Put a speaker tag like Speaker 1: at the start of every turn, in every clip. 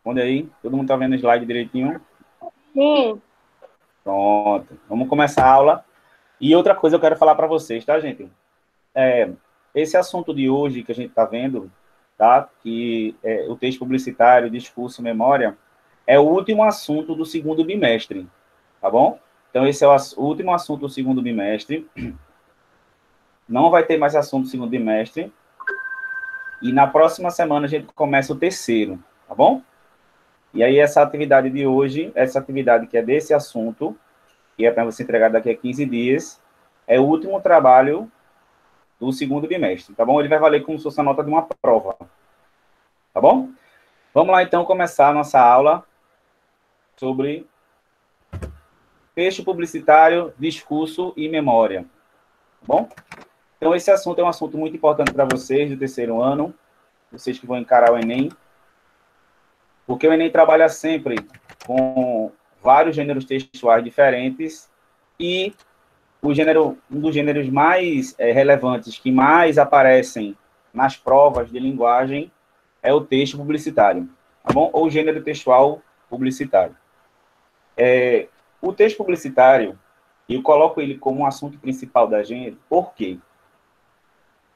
Speaker 1: Responde aí. Todo mundo está vendo o slide direitinho?
Speaker 2: Sim.
Speaker 1: Pronto. Vamos começar a aula. E outra coisa eu quero falar para vocês, tá, gente? Esse assunto de hoje que a gente está vendo, tá? Que é o texto publicitário, discurso, memória, é o último assunto do segundo bimestre, tá bom? Então, esse é o último assunto do segundo bimestre. Não vai ter mais assunto do segundo bimestre. E na próxima semana a gente começa o terceiro, tá bom? E aí, essa atividade de hoje, essa atividade que é desse assunto, que é para você entregar daqui a 15 dias, é o último trabalho do segundo bimestre, tá bom? Ele vai valer como se fosse a nota de uma prova, tá bom? Vamos lá, então, começar a nossa aula sobre texto publicitário, discurso e memória, tá bom? Então, esse assunto é um assunto muito importante para vocês do terceiro ano, vocês que vão encarar o Enem, porque o Enem trabalha sempre com vários gêneros textuais diferentes e um dos gêneros mais relevantes que mais aparecem nas provas de linguagem é o texto publicitário, tá bom? Ou gênero textual publicitário. O texto publicitário, eu coloco ele como um assunto principal da gente, por quê?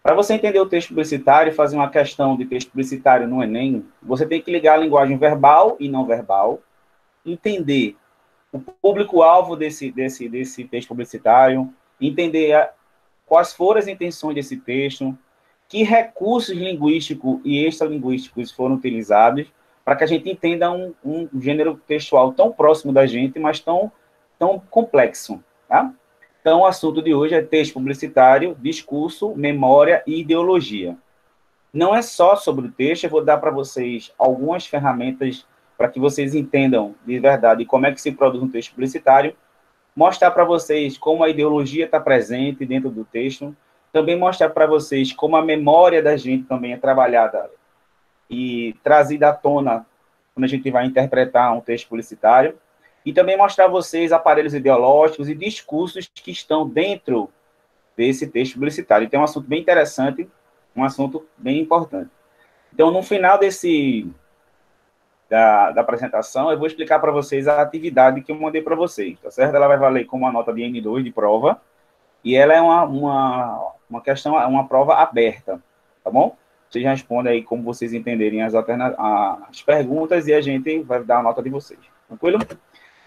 Speaker 1: Para você entender o texto publicitário e fazer uma questão de texto publicitário no Enem, você tem que ligar a linguagem verbal e não verbal, entender o público-alvo desse texto publicitário, entender quais foram as intenções desse texto, que recursos linguísticos e extralinguísticos foram utilizados para que a gente entenda um gênero textual tão próximo da gente, mas tão complexo. Tá? Então, o assunto de hoje é texto publicitário, discurso, memória e ideologia. Não é só sobre o texto, eu vou dar para vocês algumas ferramentas para que vocês entendam de verdade como é que se produz um texto publicitário, mostrar para vocês como a ideologia está presente dentro do texto, também mostrar para vocês como a memória da gente também é trabalhada e trazida à tona quando a gente vai interpretar um texto publicitário, e também mostrar a vocês aparelhos ideológicos e discursos que estão dentro desse texto publicitário. Então, é um assunto bem interessante, um assunto bem importante. Então, no final da apresentação, eu vou explicar para vocês a atividade que eu mandei para vocês, tá certo? Ela vai valer como uma nota de N2 de prova, e ela é uma questão, uma prova aberta, tá bom? Vocês respondem aí como vocês entenderem as perguntas e a gente vai dar a nota de vocês, tranquilo?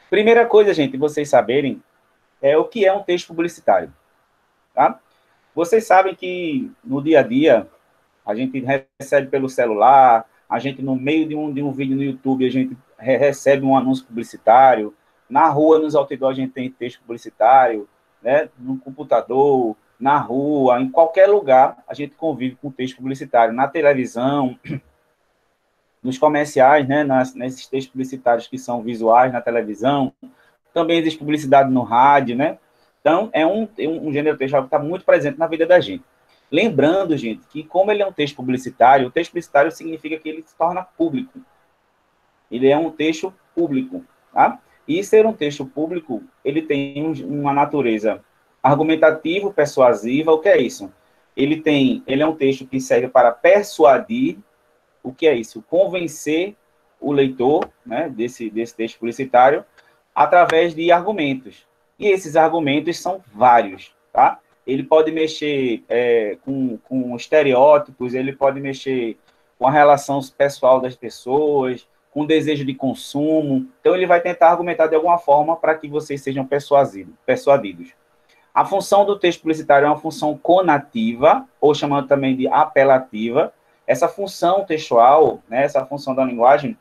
Speaker 1: Primeira coisa, gente, vocês saberem é o que é um texto publicitário, tá? Vocês sabem que no dia a dia a gente recebe pelo celular, a gente no meio de um vídeo no YouTube a gente recebe um anúncio publicitário, na rua, nos outdoors a gente tem texto publicitário, né? No computador, na rua, em qualquer lugar a gente convive com texto publicitário, na televisão, nos comerciais, né? Nesses textos publicitários que são visuais na televisão, também existe publicidade no rádio, né? Então, é um gênero textual que está muito presente na vida da gente. Lembrando, gente, que como ele é um texto publicitário, o texto publicitário significa que ele se torna público. Ele é um texto público, tá? E ser um texto público, ele tem uma natureza argumentativo, persuasiva. O que é isso? Ele é um texto que serve para persuadir. O que é isso? Convencer o leitor, né, desse texto publicitário através de argumentos. E esses argumentos são vários, tá? Ele pode mexer com estereótipos, ele pode mexer com a relação pessoal das pessoas, com o desejo de consumo. Então, ele vai tentar argumentar de alguma forma para que vocês sejam persuadidos. A função do texto publicitário é uma função conativa, ou chamada também de apelativa. Essa função textual, né, essa função da linguagem,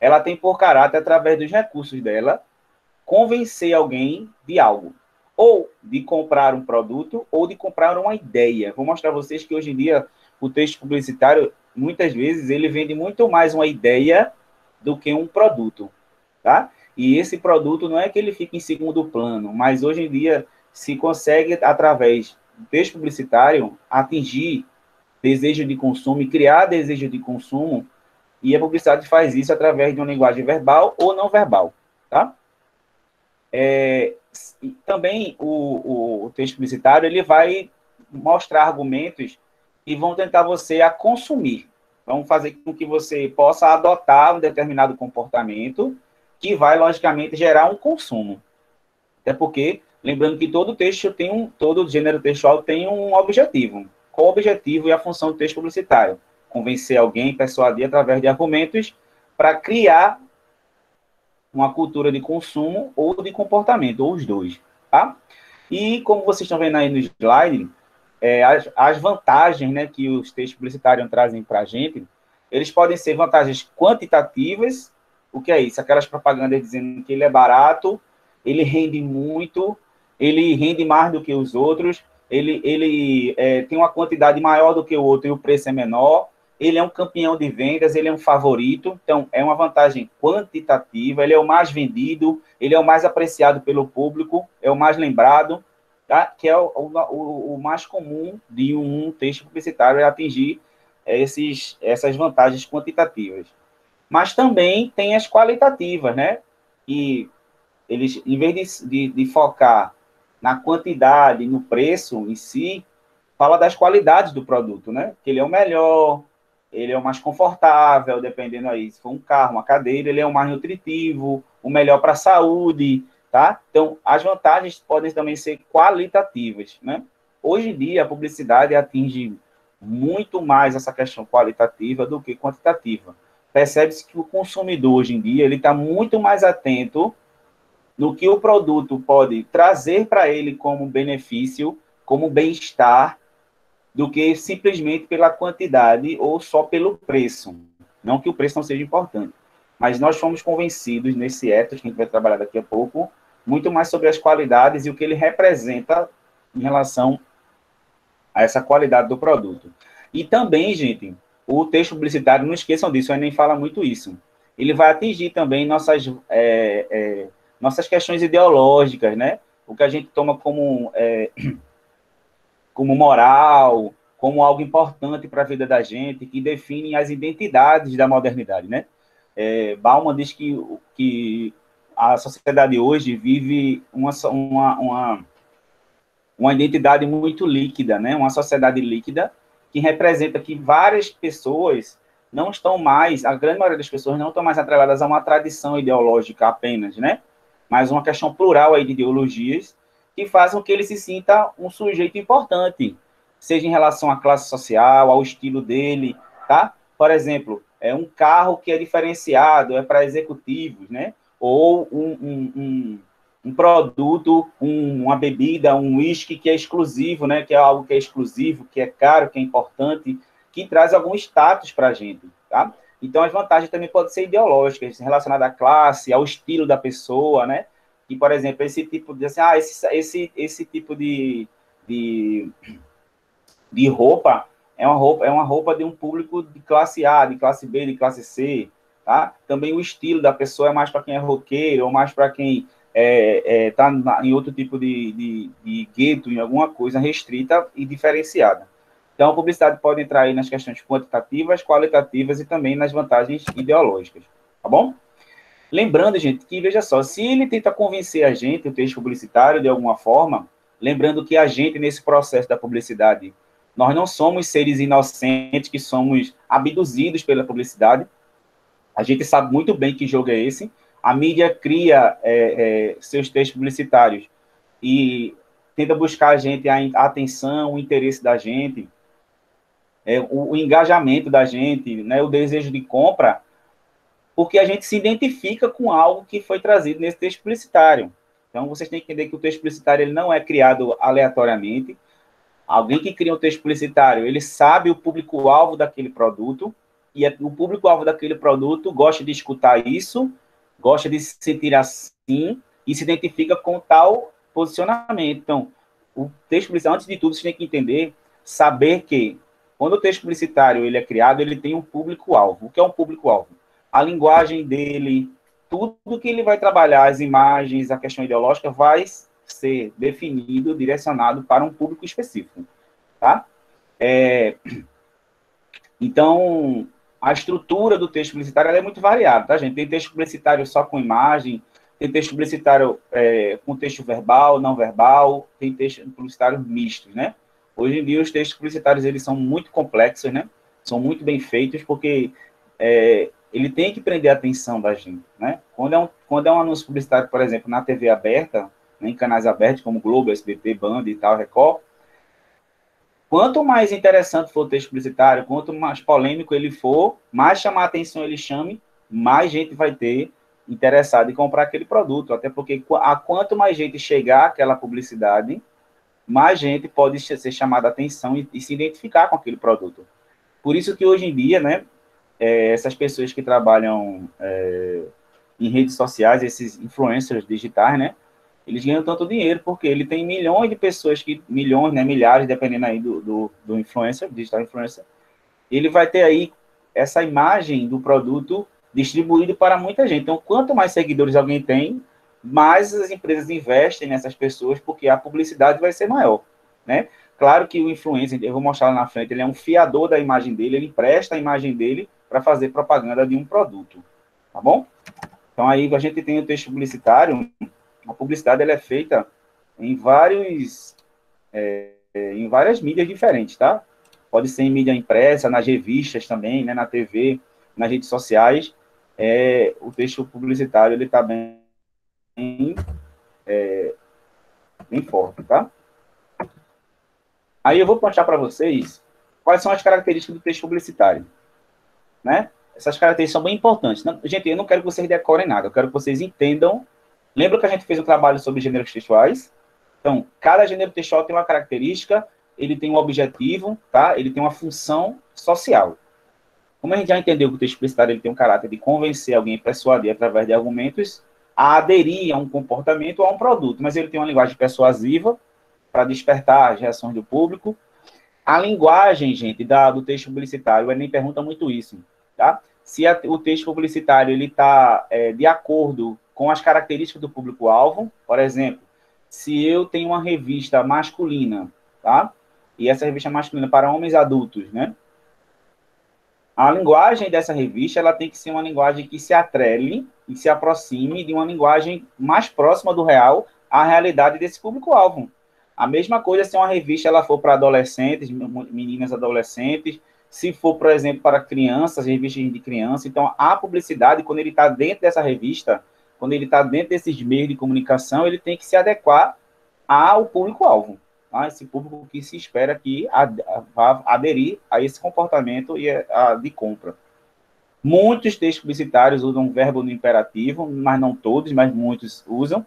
Speaker 1: ela tem por caráter, através dos recursos dela, convencer alguém de algo, ou de comprar um produto, ou de comprar uma ideia. Vou mostrar a vocês que hoje em dia o texto publicitário, muitas vezes, ele vende muito mais uma ideia do que um produto, tá? E esse produto não é que ele fique em segundo plano, mas hoje em dia se consegue, através do texto publicitário, atingir desejo de consumo e criar desejo de consumo, e a publicidade faz isso através de uma linguagem verbal ou não verbal, tá? Também o texto publicitário ele vai mostrar argumentos que vão tentar você a consumir. vão fazer com que você possa adotar um determinado comportamento que vai, logicamente, gerar um consumo. Até porque, lembrando que todo texto todo gênero textual tem um objetivo. Qual o objetivo e a função do texto publicitário? Convencer alguém, persuadir através de argumentos para criar uma cultura de consumo ou de comportamento, ou os dois, tá? E como vocês estão vendo aí no slide, as vantagens, né, que os textos publicitários trazem para a gente, eles podem ser vantagens quantitativas. O que é isso? Aquelas propagandas dizendo que ele é barato, ele rende muito, ele rende mais do que os outros, ele tem uma quantidade maior do que o outro e o preço é menor, ele é um campeão de vendas, ele é um favorito, então é uma vantagem quantitativa, ele é o mais vendido, ele é o mais apreciado pelo público, é o mais lembrado, tá? Que é o mais comum de um texto publicitário, é atingir essas vantagens quantitativas. Mas também tem as qualitativas, né? E eles, em vez de focar na quantidade, no preço em si, fala das qualidades do produto, né? Que ele é o melhor, ele é o mais confortável, dependendo aí, se for um carro, uma cadeira, ele é o mais nutritivo, o melhor para a saúde, tá? Então, as vantagens podem também ser qualitativas, né? Hoje em dia, a publicidade atinge muito mais essa questão qualitativa do que quantitativa. Percebe-se que o consumidor, hoje em dia, ele está muito mais atento no que o produto pode trazer para ele como benefício, como bem-estar, do que simplesmente pela quantidade ou só pelo preço. Não que o preço não seja importante, mas nós fomos convencidos nesse ethos, que a gente vai trabalhar daqui a pouco, muito mais sobre as qualidades e o que ele representa em relação a essa qualidade do produto. E também, gente, o texto publicitário, não esqueçam disso, a nem fala muito isso. Ele vai atingir também nossas questões ideológicas, né? O que a gente toma como moral, como algo importante para a vida da gente, que define as identidades da modernidade, né? Bauman diz que a sociedade hoje vive uma identidade muito líquida, né? Uma sociedade líquida que representa que várias pessoas não estão mais, a grande maioria das pessoas não estão mais atreladas a uma tradição ideológica apenas, né? Mas uma questão plural aí de ideologias que fazem com que ele se sinta um sujeito importante, seja em relação à classe social, ao estilo dele, tá? Por exemplo, é um carro que é diferenciado, é para executivos, né? Ou um produto, uma bebida, um uísque que é exclusivo, né? Que é algo que é exclusivo, que é caro, que é importante, que traz algum status para a gente, tá? Então, as vantagens também podem ser ideológicas, relacionadas à classe, ao estilo da pessoa, né? Que, por exemplo, esse tipo de, assim, esse tipo de roupa é uma roupa de um público de classe A, de classe B, de classe C, tá? Também o estilo da pessoa é mais para quem é roqueiro, ou mais para quem está em outro tipo de gueto, em alguma coisa restrita e diferenciada. Então, a publicidade pode entrar aí nas questões quantitativas, qualitativas e também nas vantagens ideológicas, tá bom? Lembrando, gente, que, veja só, se ele tenta convencer a gente, o texto publicitário, de alguma forma, lembrando que a gente, nesse processo da publicidade, nós não somos seres inocentes que somos abduzidos pela publicidade. A gente sabe muito bem que jogo é esse. A mídia cria seus textos publicitários e tenta buscar a gente, a atenção, o interesse da gente, o engajamento da gente, né, o desejo de compra, porque a gente se identifica com algo que foi trazido nesse texto publicitário. Então, vocês têm que entender que o texto publicitário ele não é criado aleatoriamente. Alguém que cria um texto publicitário, ele sabe o público-alvo daquele produto, e o público-alvo daquele produto gosta de escutar isso, gosta de se sentir assim, e se identifica com tal posicionamento. Então, o texto publicitário, antes de tudo, você tem que entender, saber que, quando o texto publicitário ele é criado, ele tem um público-alvo. O que é um público-alvo? A linguagem dele, tudo que ele vai trabalhar, as imagens, a questão ideológica, vai ser definido, direcionado para um público específico, tá? Então, a estrutura do texto publicitário é muito variada, tá, gente? Tem texto publicitário só com imagem, tem texto publicitário com texto verbal, não verbal, tem texto publicitário misto, né? Hoje em dia, os textos publicitários, eles são muito complexos, né? são muito bem feitos, porque ele tem que prender a atenção da gente, né? Quando é um anúncio publicitário, por exemplo, na TV aberta, né, em canais abertos, como Globo, SBT, Band e tal, Record, quanto mais interessante for o texto publicitário, quanto mais polêmico ele for, mais chamar a atenção ele chame, mais gente vai ter interessado em comprar aquele produto. Até porque a quanto mais gente chegar àquela publicidade, mais gente pode ser chamada a atenção e se identificar com aquele produto. Por isso que hoje em dia, né, essas pessoas que trabalham em redes sociais, esses influencers digitais, né, eles ganham tanto dinheiro, porque ele tem milhões de pessoas, milhões, né, milhares, dependendo aí do influencer, digital influencer, ele vai ter aí essa imagem do produto distribuído para muita gente. Então, quanto mais seguidores alguém tem, mais as empresas investem nessas pessoas, porque a publicidade vai ser maior, né? Claro que o influencer, eu vou mostrar lá na frente, ele é um fiador da imagem dele, ele empresta a imagem dele para fazer propaganda de um produto, tá bom? Então, aí a gente tem o texto publicitário. A publicidade ela é feita em em várias mídias diferentes, tá? Pode ser em mídia impressa, nas revistas também, né, na TV, nas redes sociais. O texto publicitário ele está bem forte, tá? Aí eu vou mostrar para vocês quais são as características do texto publicitário, né? Essas características são bem importantes. Gente, eu não quero que vocês decorem nada, eu quero que vocês entendam. Lembra que a gente fez um trabalho sobre gêneros textuais? Então, cada gênero textual tem uma característica, ele tem um objetivo, tá? Ele tem uma função social. Como a gente já entendeu que o texto publicitário ele tem um caráter de convencer alguém, persuadir através de argumentos, a aderir a um comportamento ou a um produto, mas ele tem uma linguagem persuasiva para despertar as reações do público. A linguagem, gente, do texto publicitário, o Enem pergunta muito isso, tá? Se o texto publicitário ele está de acordo com as características do público-alvo, por exemplo, se eu tenho uma revista masculina, tá? E essa revista masculina para homens adultos, né? A linguagem dessa revista, ela tem que ser uma linguagem que se atrele e se aproxime de uma linguagem mais próxima do real à realidade desse público-alvo. A mesma coisa se uma revista ela for para adolescentes, meninas adolescentes, se for, por exemplo, para crianças, revistas de criança. Então, a publicidade, quando ele está dentro dessa revista, quando ele está dentro desses meios de comunicação, ele tem que se adequar ao público-alvo, tá? Esse público que se espera que vá aderir a esse comportamento de compra. Muitos textos publicitários usam verbo no imperativo, mas não todos, mas muitos usam.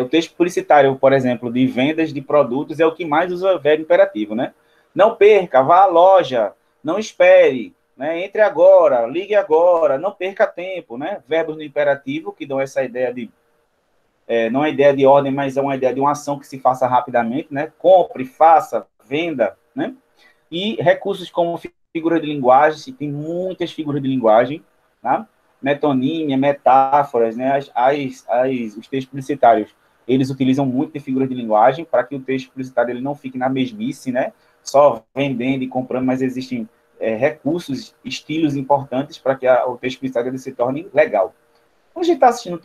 Speaker 1: O texto publicitário, por exemplo, de vendas de produtos é o que mais usa verbo imperativo, né? Não perca, vá à loja, não espere, né? Entre agora, ligue agora, não perca tempo, né? Verbos no imperativo que dão essa ideia de não é ideia de ordem, mas é uma ideia de uma ação que se faça rapidamente, né? Compre, faça, venda, né? E recursos como figuras de linguagem, tem muitas figuras de linguagem, tá? Metonímia, metáforas, né? Os textos publicitários, eles utilizam muito de figuras de linguagem para que o texto publicitário ele não fique na mesmice, né? Só vendendo e comprando, mas existem recursos, estilos importantes para que o texto publicitário ele se torne legal. Quando a gente está assistindo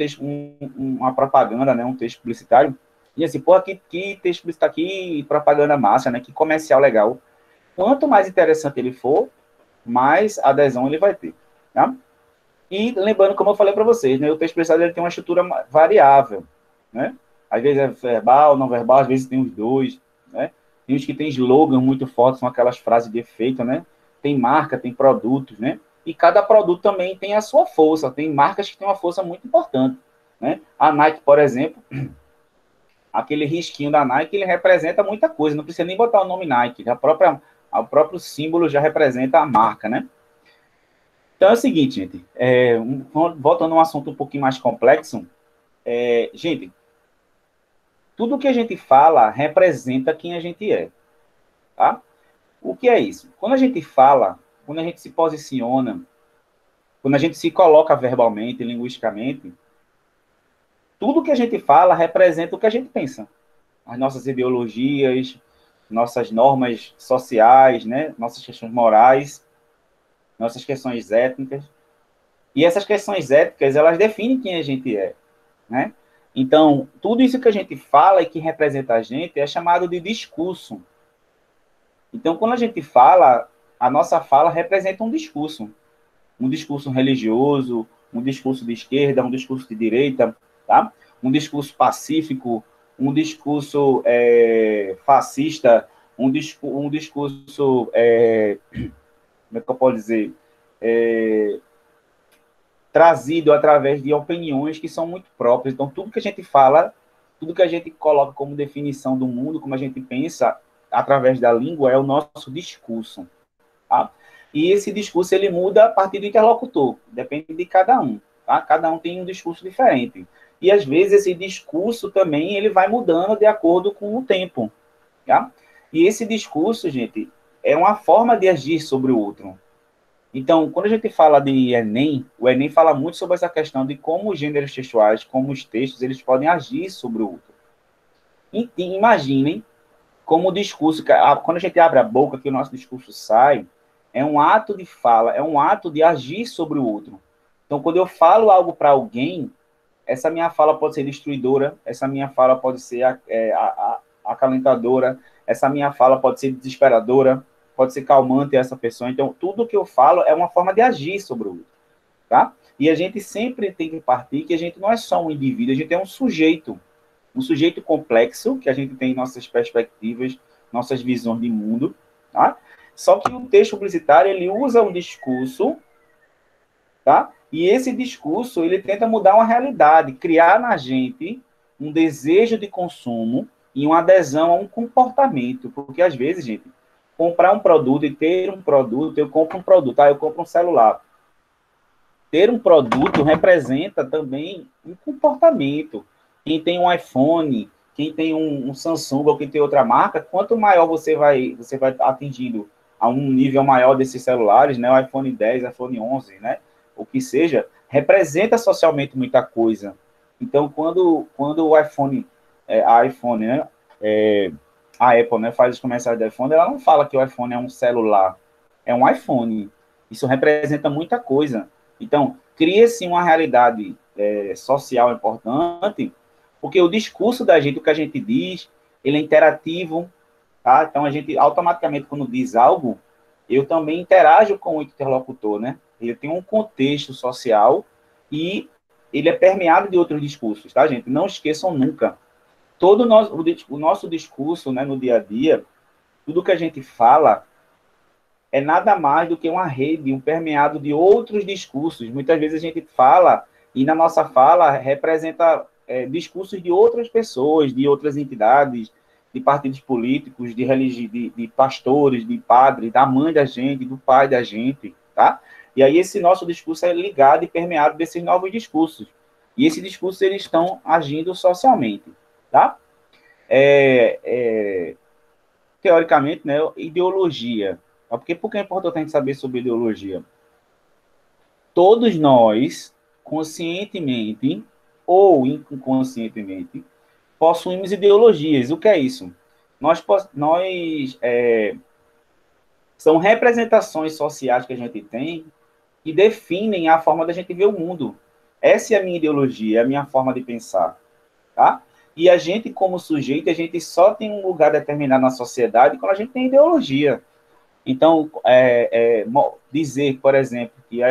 Speaker 1: uma propaganda, né, um texto publicitário, e assim, pô, que texto publicitário, que propaganda massa, né, que comercial legal. Quanto mais interessante ele for, mais adesão ele vai ter, tá? E lembrando, como eu falei para vocês, né, o texto publicitário ele tem uma estrutura variável, né? Às vezes é verbal, não verbal, às vezes tem os dois, né? Tem uns que tem slogan muito fortes, são aquelas frases de efeito, né? Tem marca, tem produtos, né? E cada produto também tem a sua força, tem marcas que têm uma força muito importante, né? A Nike, por exemplo, aquele risquinho da Nike, ele representa muita coisa, não precisa nem botar o nome Nike, o próprio símbolo já representa a marca, né? Então é o seguinte, gente, voltando a um assunto um pouquinho mais complexo, gente, tudo que a gente fala representa quem a gente é, tá? O que é isso? Quando a gente fala, quando a gente se posiciona, quando a gente se coloca verbalmente, linguisticamente, tudo que a gente fala representa o que a gente pensa. As nossas ideologias, nossas normas sociais, né? Nossas questões morais, nossas questões étnicas. E essas questões éticas, elas definem quem a gente é, né? Então, tudo isso que a gente fala e que representa a gente é chamado de discurso. Então, quando a gente fala, a nossa fala representa um discurso religioso, um discurso de esquerda, um discurso de direita, tá? Um discurso pacífico, um discurso fascista, um discurso, como é que eu posso dizer, trazido através de opiniões que são muito próprias. Então, tudo que a gente fala, tudo que a gente coloca como definição do mundo, como a gente pensa através da língua, é o nosso discurso. Tá? E esse discurso ele muda a partir do interlocutor, depende de cada um. Tá? Cada um tem um discurso diferente. E às vezes esse discurso também ele vai mudando de acordo com o tempo. Tá? E esse discurso, gente, é uma forma de agir sobre o outro. Então, quando a gente fala de Enem, o Enem fala muito sobre essa questão de como os gêneros textuais, como os textos, eles podem agir sobre o outro. E imaginem como o discurso, quando a gente abre a boca, que o nosso discurso sai, é um ato de fala, é um ato de agir sobre o outro. Então, quando eu falo algo para alguém, essa minha fala pode ser destruidora, essa minha fala pode ser acalentadora, essa minha fala pode ser desesperadora, pode ser calmante a essa pessoa. Então, tudo que eu falo é uma forma de agir sobre o outro, tá? E a gente sempre tem que partir que a gente não é só um indivíduo, a gente é um sujeito complexo, que a gente tem nossas perspectivas, nossas visões de mundo, tá? Só que o texto publicitário, ele usa um discurso, tá? E esse discurso, ele tenta mudar uma realidade, criar na gente um desejo de consumo e uma adesão a um comportamento, porque às vezes, gente, comprar um produto e ter um produto, eu compro um produto, tá? Eu compro um celular. Ter um produto representa também um comportamento. Quem tem um iPhone, quem tem um Samsung ou quem tem outra marca, quanto maior você vai atingindo a um nível maior desses celulares, né? O iPhone 10, iPhone 11, né? O que seja, representa socialmente muita coisa. Então, quando o iPhone, a iPhone, né? A Apple, né, faz os comerciais do iPhone, ela não fala que o iPhone é um celular, é um iPhone. Isso representa muita coisa. Então, cria-se uma realidade social importante, porque o discurso da gente, o que a gente diz, ele é interativo, tá? Então, a gente, automaticamente, quando diz algo, eu também interajo com o interlocutor, né? Ele tem um contexto social e ele é permeado de outros discursos, tá, gente? Não esqueçam nunca. Todo o nosso discurso, né, no dia a dia, tudo que a gente fala, é nada mais do que uma rede, um permeado de outros discursos. Muitas vezes a gente fala, e na nossa fala representa discursos de outras pessoas, de outras entidades, de partidos políticos, de pastores, de padres, da mãe da gente, do pai da gente, tá? E aí esse nosso discurso é ligado e permeado desses novos discursos. E esses discursos, eles estão agindo socialmente, tá? Teoricamente, né, ideologia. Por que é importante a gente saber sobre ideologia? Todos nós, conscientemente ou inconscientemente, possuímos ideologias. O que é isso? São representações sociais que a gente tem que definem a forma da gente ver o mundo. Essa é a minha ideologia, é a minha forma de pensar, tá? E a gente, como sujeito, a gente só tem um lugar determinado na sociedade quando a gente tem ideologia. Então, dizer, por exemplo, que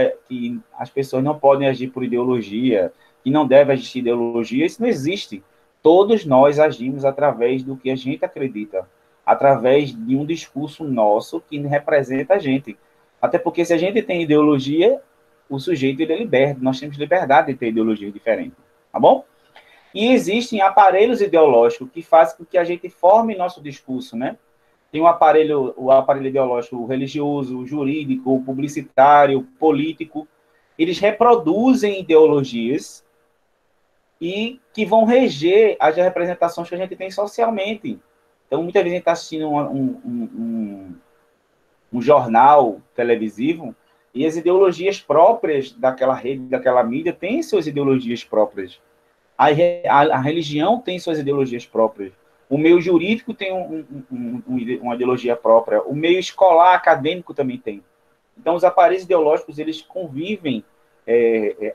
Speaker 1: as pessoas não podem agir por ideologia, que não deve existir ideologia, isso não existe. Todos nós agimos através do que a gente acredita, através de um discurso nosso que representa a gente. Até porque se a gente tem ideologia, o sujeito ele é liberto, nós temos liberdade de ter ideologia diferente, tá bom? E existem aparelhos ideológicos que fazem com que a gente forme nosso discurso, né? Tem o aparelho ideológico religioso, jurídico, publicitário, político. Eles reproduzem ideologias e que vão reger as representações que a gente tem socialmente. Então, muitas vezes a gente está assistindo um jornal televisivo e as ideologias próprias daquela rede, daquela mídia, têm suas ideologias próprias. A religião tem suas ideologias próprias. O meio jurídico tem uma ideologia própria. O meio escolar, acadêmico também tem. Então, os aparelhos ideológicos, eles convivem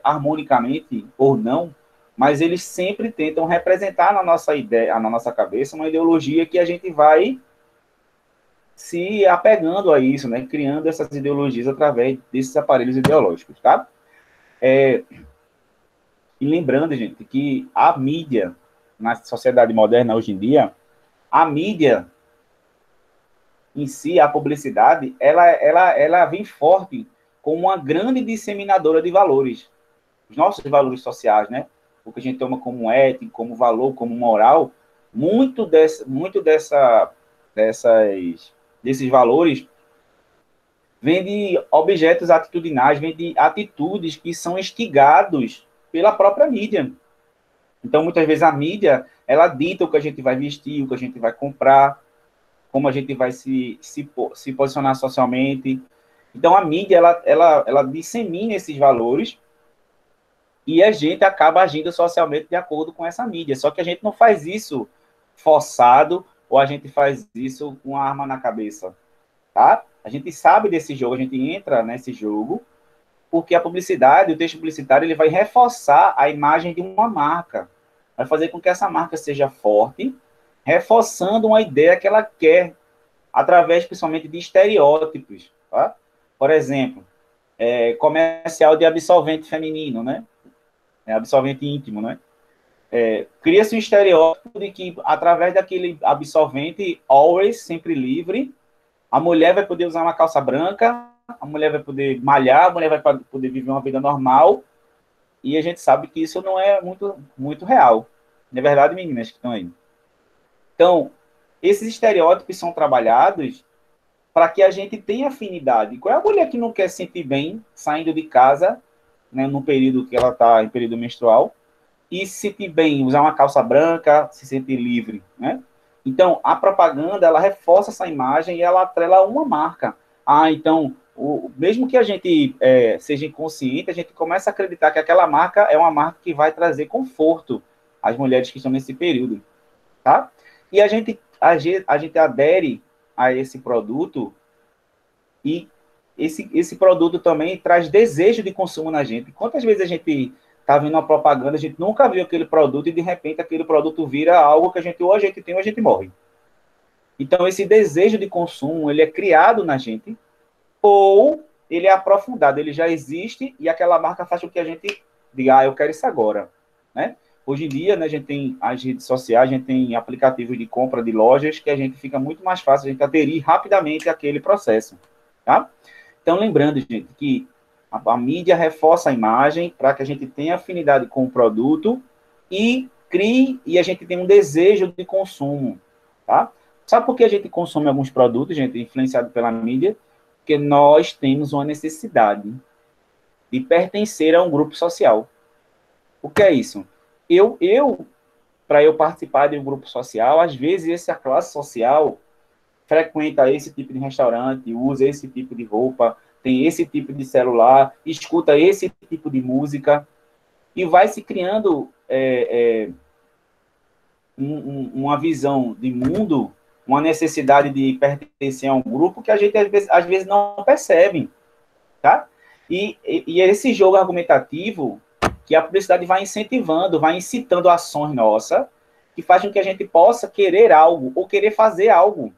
Speaker 1: harmonicamente ou não, mas eles sempre tentam representar na nossa ideia, na nossa cabeça, uma ideologia que a gente vai se apegando a isso, né, criando essas ideologias através desses aparelhos ideológicos, tá? E lembrando, gente, que a mídia, na sociedade moderna hoje em dia, a mídia em si, a publicidade, ela vem forte como uma grande disseminadora de valores, os nossos valores sociais, né? O que a gente toma como ético, como valor, como moral, desses valores vem de objetos atitudinais, vem de atitudes que são instigados pela própria mídia. Então, muitas vezes a mídia, ela dita o que a gente vai vestir, o que a gente vai comprar, como a gente vai se posicionar socialmente. Então, a mídia, ela dissemina esses valores e a gente acaba agindo socialmente de acordo com essa mídia. Só que a gente não faz isso forçado ou a gente faz isso com a arma na cabeça, tá? A gente sabe desse jogo, a gente entra nesse jogo porque a publicidade, o texto publicitário, ele vai reforçar a imagem de uma marca, vai fazer com que essa marca seja forte, reforçando uma ideia que ela quer, através principalmente de estereótipos, tá? Por exemplo, comercial de absorvente feminino, né? Absorvente íntimo, né? Cria-se um estereótipo de que, através daquele absorvente always, sempre livre, a mulher vai poder usar uma calça branca, a mulher vai poder malhar, a mulher vai poder viver uma vida normal, e a gente sabe que isso não é muito, muito real. Não é verdade, meninas que estão aí? Então, esses estereótipos são trabalhados para que a gente tenha afinidade. Qual é a mulher que não quer se sentir bem saindo de casa, né, no período que ela está em período menstrual, e se sentir bem, usar uma calça branca, se sentir livre, né? Então, a propaganda, ela reforça essa imagem e ela atrela uma marca. Ah, então, mesmo que a gente seja inconsciente, a gente começa a acreditar que aquela marca é uma marca que vai trazer conforto às mulheres que estão nesse período, tá? E a gente adere a esse produto e esse produto também traz desejo de consumo na gente. Quantas vezes a gente está vendo uma propaganda, a gente nunca viu aquele produto e de repente aquele produto vira algo que a gente ou a gente tem ou a gente morre. Então esse desejo de consumo, ele é criado na gente ou ele é aprofundado, ele já existe e aquela marca faz com que a gente diga, eu quero isso agora, né? Hoje em dia, né, a gente tem as redes sociais, a gente tem aplicativos de compra de lojas que a gente fica muito mais fácil a gente aderir rapidamente àquele processo, tá? Então, lembrando, gente, que a mídia reforça a imagem para que a gente tenha afinidade com o produto e crie e a gente tem um desejo de consumo, tá? Sabe por que a gente consome alguns produtos, gente, influenciado pela mídia? Porque nós temos uma necessidade de pertencer a um grupo social. O que é isso? Para eu participar de um grupo social, às vezes essa classe social frequenta esse tipo de restaurante, usa esse tipo de roupa, tem esse tipo de celular, escuta esse tipo de música, e vai se criando uma visão de mundo, uma necessidade de pertencer a um grupo que a gente às vezes não percebe, tá? E é esse jogo argumentativo que a publicidade vai incentivando, vai incitando ações nossas, que faz com que a gente possa querer algo ou querer fazer algo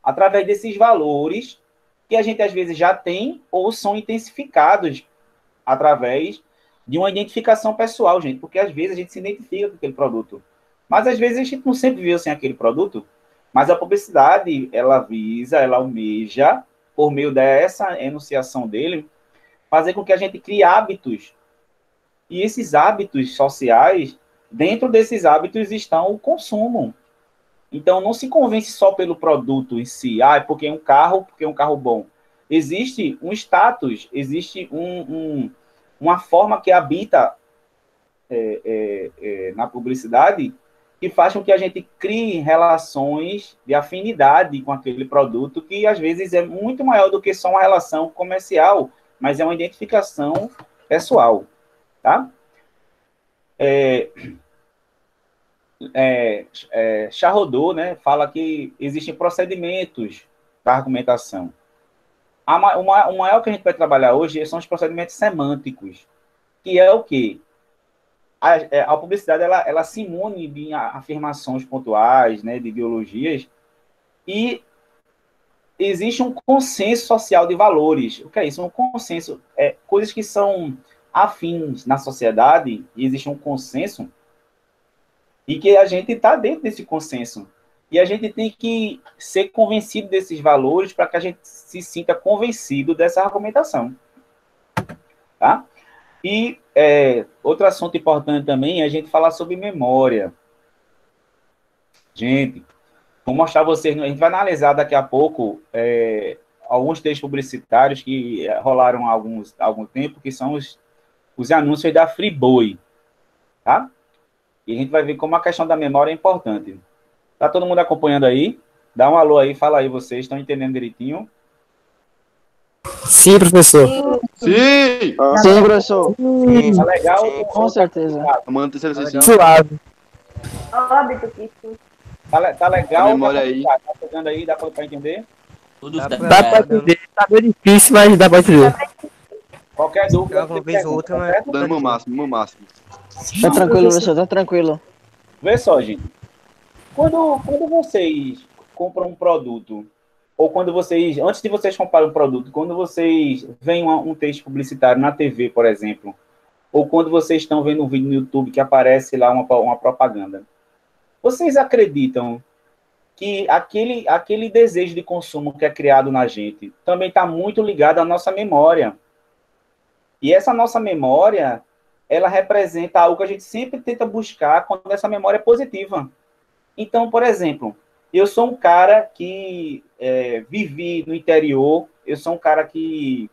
Speaker 1: através desses valores que a gente às vezes já tem ou são intensificados através de uma identificação pessoal, gente, porque às vezes a gente se identifica com aquele produto, mas às vezes a gente não sempre viu sem aquele produto, mas a publicidade, ela visa, ela almeja, por meio dessa enunciação dele, fazer com que a gente crie hábitos, e esses hábitos sociais, dentro desses hábitos estão o consumo. Então, não se convence só pelo produto em si. Ah, é porque é um carro bom. Existe um status, existe uma forma que habita na publicidade que faz com que a gente crie relações de afinidade com aquele produto que, às vezes, é muito maior do que só uma relação comercial, mas é uma identificação pessoal, tá? Charrodot, né, fala que existem procedimentos para argumentação. O maior que a gente vai trabalhar hoje são os procedimentos semânticos, que é o quê? A publicidade, ela se imune de afirmações pontuais, né, de ideologias, e existe um consenso social de valores. O que é isso? Um consenso, coisas que são afins na sociedade, e existe um consenso, e que a gente está dentro desse consenso. E a gente tem que ser convencido desses valores para que a gente se sinta convencido dessa argumentação. Tá? E outro assunto importante também é a gente falar sobre memória. Gente, vou mostrar a vocês, a gente vai analisar daqui a pouco alguns textos publicitários que rolaram há algum tempo, que são os anúncios da Friboi, tá? E a gente vai ver como a questão da memória é importante. Tá todo mundo acompanhando aí? Dá um alô aí, fala aí vocês, estão entendendo direitinho?
Speaker 2: Sim, professor.
Speaker 3: Sim!
Speaker 4: Sim, professor.
Speaker 1: Tá legal?
Speaker 4: Sim, com certeza.
Speaker 3: Mano, terceira sessão.
Speaker 2: Suave.
Speaker 5: Óbito que sim.
Speaker 1: Tá legal?
Speaker 3: A memória aí.
Speaker 1: Tá pegando aí, dá para entender?
Speaker 6: Tudo
Speaker 2: Dá pra entender. Tá meio difícil, mas dá pra entender.
Speaker 1: Qualquer dúvida?
Speaker 7: Uma vez ou outra, mas...
Speaker 3: Dando meu máximo.
Speaker 4: Tá tranquilo, professor, tá tranquilo.
Speaker 1: Vê só, gente. Quando vocês compram um produto, ou quando vocês, antes de vocês comprarem um produto, quando vocês veem um texto publicitário na TV, por exemplo, ou quando vocês estão vendo um vídeo no YouTube que aparece lá uma propaganda, vocês acreditam que aquele desejo de consumo que é criado na gente também está muito ligado à nossa memória? E essa nossa memória, ela representa algo que a gente sempre tenta buscar quando essa memória é positiva. Então, por exemplo, eu sou um cara que vivi no interior, eu sou um cara que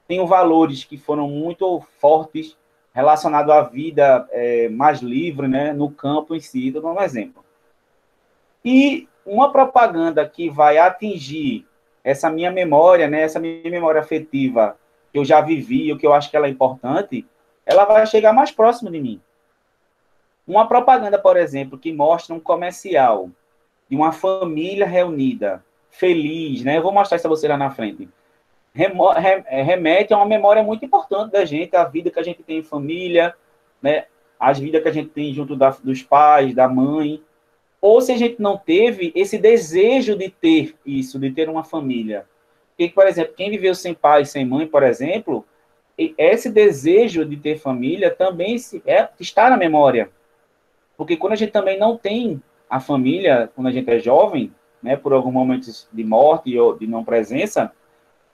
Speaker 1: tenho valores que foram muito fortes relacionados à vida mais livre, né, no campo em si, estou dando um exemplo. E uma propaganda que vai atingir essa minha memória, né, essa minha memória afetiva, que eu já vivi, o que eu acho que ela é importante, ela vai chegar mais próximo de mim. Uma propaganda, por exemplo, que mostra um comercial de uma família reunida, feliz, né? Eu vou mostrar isso a você lá na frente. Remete a uma memória muito importante da gente, a vida que a gente tem em família, né? As vidas que a gente tem junto dos pais, da mãe. Ou se a gente não teve esse desejo de ter isso, de ter uma família. Porque, por exemplo, quem viveu sem pai, sem mãe, por exemplo, esse desejo de ter família também está na memória. Porque quando a gente também não tem a família, quando a gente é jovem, né, por algum momento de morte ou de não presença,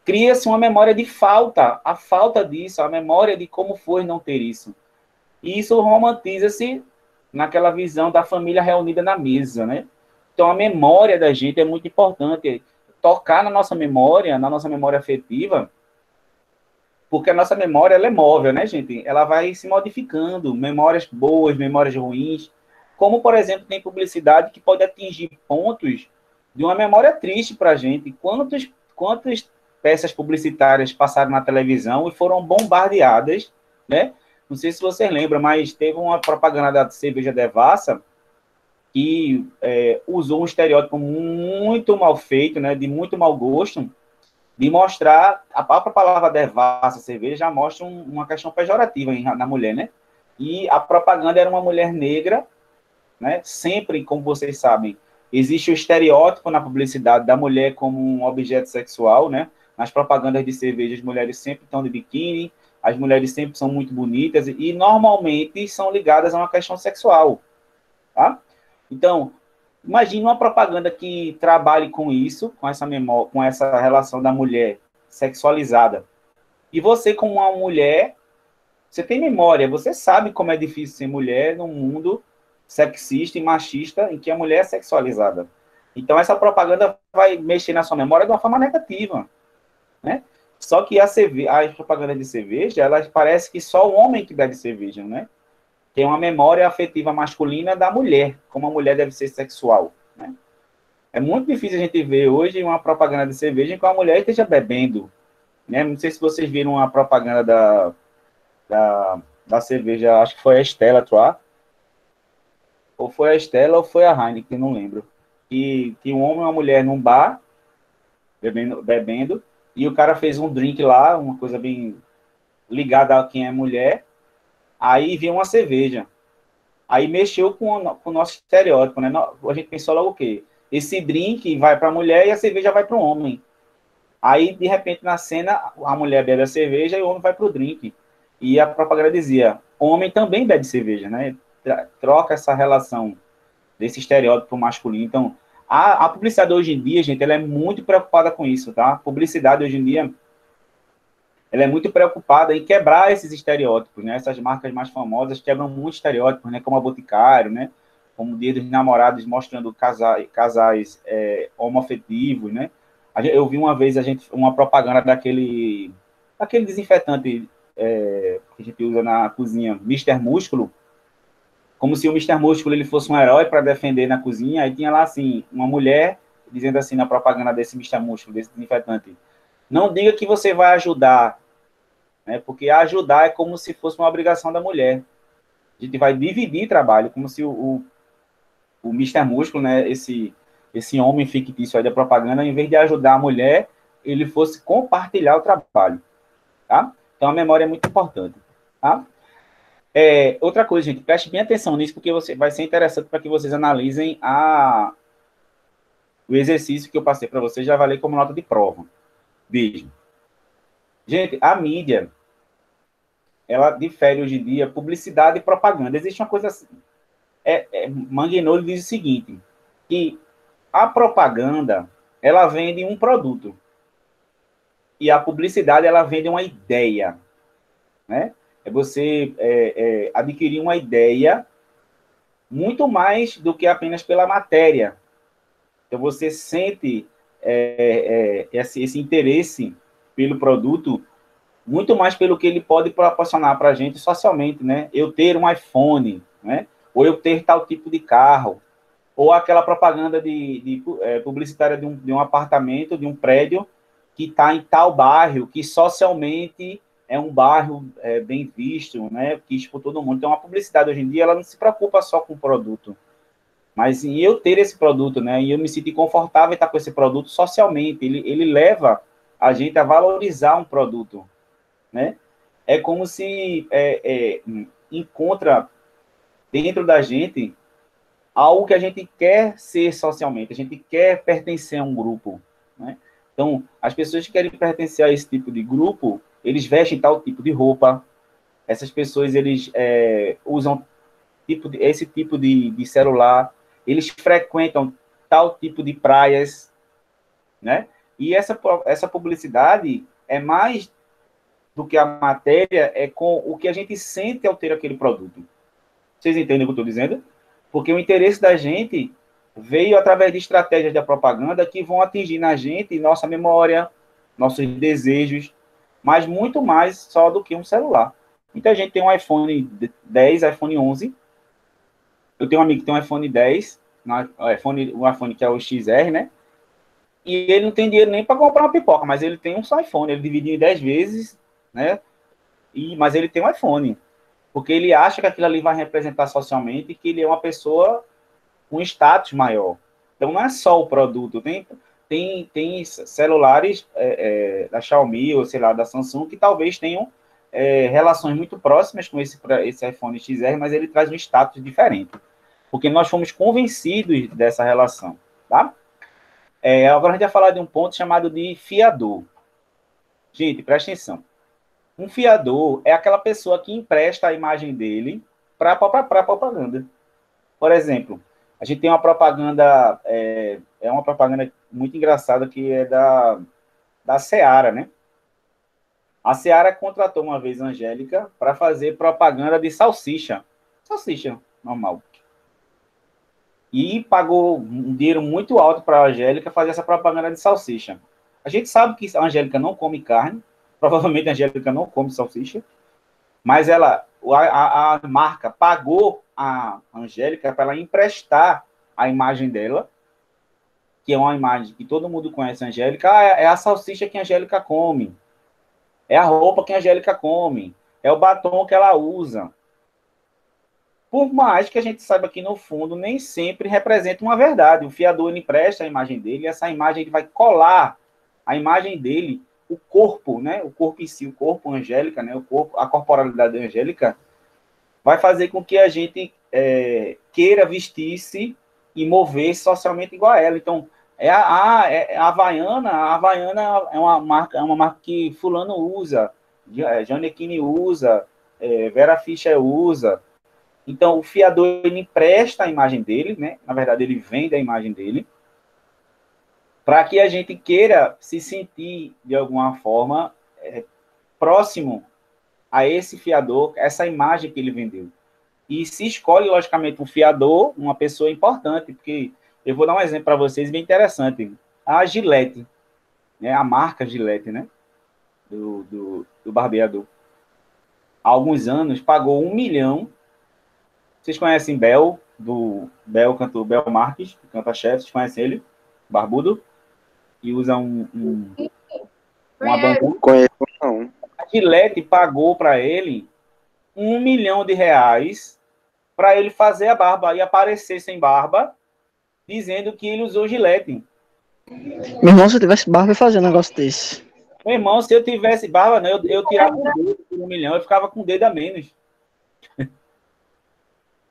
Speaker 1: cria-se uma memória de falta, a falta disso, a memória de como foi não ter isso. E isso romantiza-se naquela visão da família reunida na mesa, né? Então, a memória da gente é muito importante. Tocar na nossa memória afetiva, porque a nossa memória ela é móvel, né, gente? Ela vai se modificando, memórias boas, memórias ruins. Como, por exemplo, tem publicidade que pode atingir pontos de uma memória triste para a gente. Quantas peças publicitárias passaram na televisão e foram bombardeadas, né? Não sei se vocês lembram, mas teve uma propaganda da cerveja Devassa que usou um estereótipo muito mal feito, né, de muito mau gosto, de mostrar, a própria palavra devassa, cerveja, já mostra uma questão pejorativa na mulher, né? E a propaganda era uma mulher negra, né? Sempre, como vocês sabem, existe o estereótipo na publicidade da mulher como um objeto sexual, né? Nas propagandas de cerveja, as mulheres sempre estão de biquíni, as mulheres sempre são muito bonitas e normalmente são ligadas a uma questão sexual, tá? Então, imagine uma propaganda que trabalhe com isso, com essa memória, com essa relação da mulher sexualizada. E você, como uma mulher, você tem memória, você sabe como é difícil ser mulher num mundo sexista e machista em que a mulher é sexualizada. Então, essa propaganda vai mexer na sua memória de uma forma negativa, né? Só que as propagandas de cerveja, elas parece que só o homem que bebe cerveja, né? Tem uma memória afetiva masculina da mulher, como a mulher deve ser sexual, né? É muito difícil a gente ver hoje uma propaganda de cerveja em que a mulher esteja bebendo, né? Não sei se vocês viram a propaganda da cerveja, acho que foi a Stella Artois, ou foi a Stella ou foi a Heineken, não lembro. E tinha um homem e uma mulher num bar, bebendo, e o cara fez um drink lá, uma coisa bem ligada a quem é mulher, aí veio uma cerveja. Aí mexeu com o nosso estereótipo, né? A gente pensou logo o quê? Esse drink vai para a mulher e a cerveja vai para o homem. Aí, de repente, na cena, a mulher bebe a cerveja e o homem vai pro drink. E a propaganda dizia, homem também bebe cerveja, né? Troca essa relação desse estereótipo masculino. Então, a publicidade hoje em dia, gente, ela é muito preocupada com isso, tá? A publicidade hoje em dia, ela é muito preocupada em quebrar esses estereótipos, né? Essas marcas mais famosas quebram muitos estereótipos, né? Como a Boticário, né? Como o Dia dos Namorados, mostrando casais homoafetivos, né? Eu vi uma vez uma propaganda daquele desinfetante que a gente usa na cozinha, Mister Músculo, como se o Mister Músculo ele fosse um herói para defender na cozinha. Aí tinha lá assim uma mulher dizendo assim na propaganda desse Mister Músculo, desse desinfetante: não diga que você vai ajudar, né? Porque ajudar é como se fosse uma obrigação da mulher. A gente vai dividir trabalho, como se o Mister Músculo, né? Esse homem fictício aí da propaganda, em vez de ajudar a mulher, ele fosse compartilhar o trabalho, tá? Então a memória é muito importante, tá? Outra coisa, gente, preste bem atenção nisso, porque vai ser interessante para que vocês analisem o exercício que eu passei para vocês, já valei como nota de prova. Veja. Gente, a mídia, ela difere hoje em dia publicidade e propaganda. Existe uma coisa assim. Manguinol diz o seguinte, que a propaganda, ela vende um produto. E a publicidade, ela vende uma ideia, né? É você adquirir uma ideia muito mais do que apenas pela matéria. Então, você sente esse interesse pelo produto muito mais pelo que ele pode proporcionar para a gente socialmente, né? Eu ter um iPhone, né? Ou eu ter tal tipo de carro, ou aquela propaganda publicitária de um apartamento, de um prédio que está em tal bairro, que socialmente é um bairro bem visto, né? Quis por todo mundo. Então, a publicidade hoje em dia, ela não se preocupa só com o produto, mas em eu ter esse produto, né? E eu me sentir confortável em estar com esse produto socialmente. Ele leva a gente a valorizar um produto, né? É como se encontra dentro da gente algo que a gente quer ser socialmente, a gente quer pertencer a um grupo, né? Então, as pessoas que querem pertencer a esse tipo de grupo, eles vestem tal tipo de roupa, essas pessoas, eles usam esse tipo de celular, eles frequentam tal tipo de praias, né? E essa publicidade é mais do que a matéria, é com o que a gente sente ao ter aquele produto. Vocês entendem o que eu estou dizendo? Porque o interesse da gente veio através de estratégias da propaganda que vão atingir na gente nossa memória, nossos desejos, mas muito mais só do que um celular. Muita gente tem um iPhone 10, iPhone 11. Eu tenho um amigo que tem um iPhone 10, um iPhone que é o XR, né? E ele não tem dinheiro nem para comprar uma pipoca, mas ele tem um só iPhone. Ele dividiu em 10 vezes, né? Mas ele tem um iPhone. Porque ele acha que aquilo ali vai representar socialmente e que ele é uma pessoa com status maior. Então, não é só o produto. Tem celulares da Xiaomi, ou sei lá, da Samsung, que talvez tenham relações muito próximas com esse iPhone XR, mas ele traz um status diferente. Porque nós fomos convencidos dessa relação, tá? Agora a gente vai falar de um ponto chamado de fiador. Gente, presta atenção. Um fiador é aquela pessoa que empresta a imagem dele para a propaganda. Por exemplo, a gente tem uma propaganda, uma propaganda muito engraçada que é da Seara, né? A Seara contratou uma vez a Angélica para fazer propaganda de salsicha. Salsicha, normal. E pagou um dinheiro muito alto para a Angélica fazer essa propaganda de salsicha. A gente sabe que a Angélica não come carne, provavelmente a Angélica não come salsicha, mas a marca pagou a Angélica para ela emprestar a imagem dela, que é uma imagem que todo mundo conhece a Angélica. É a salsicha que a Angélica come, é a roupa que a Angélica come, é o batom que ela usa. Por mais que a gente saiba que, no fundo, nem sempre representa uma verdade. O fiador ele empresta a imagem dele, e essa imagem ele vai colar a imagem dele, o corpo, né? O corpo em si, o corpo Angélica, né? O corpo, a corporalidade Angélica, vai fazer com que a gente queira vestir-se e mover socialmente igual a ela. Então, A Havaiana é uma marca que fulano usa, Giannichini usa, Vera Fischer usa. Então, o fiador, ele empresta a imagem dele, né? Na verdade, ele vende a imagem dele, para que a gente queira se sentir, de alguma forma, próximo a esse fiador, essa imagem que ele vendeu. E se escolhe, logicamente, um fiador, uma pessoa importante, porque eu vou dar um exemplo para vocês bem interessante. A Gillette, né? A marca Gillette, né? Do barbeador. Há alguns anos, pagou 1 milhão. Vocês conhecem Bel, cantor Bel Marques, que canta chefe, vocês conhecem ele? Barbudo? E usa uma bandana.
Speaker 3: Conheço, não.
Speaker 1: A Gillette pagou para ele R$ 1 milhão para ele fazer a barba e aparecer sem barba, dizendo que ele usou Gillette.
Speaker 4: Meu irmão, se eu tivesse barba, eu ia fazer um negócio desse.
Speaker 1: Meu irmão, se eu tivesse barba, né, eu tirava o dedo por 1 milhão, eu ficava com o dedo a menos.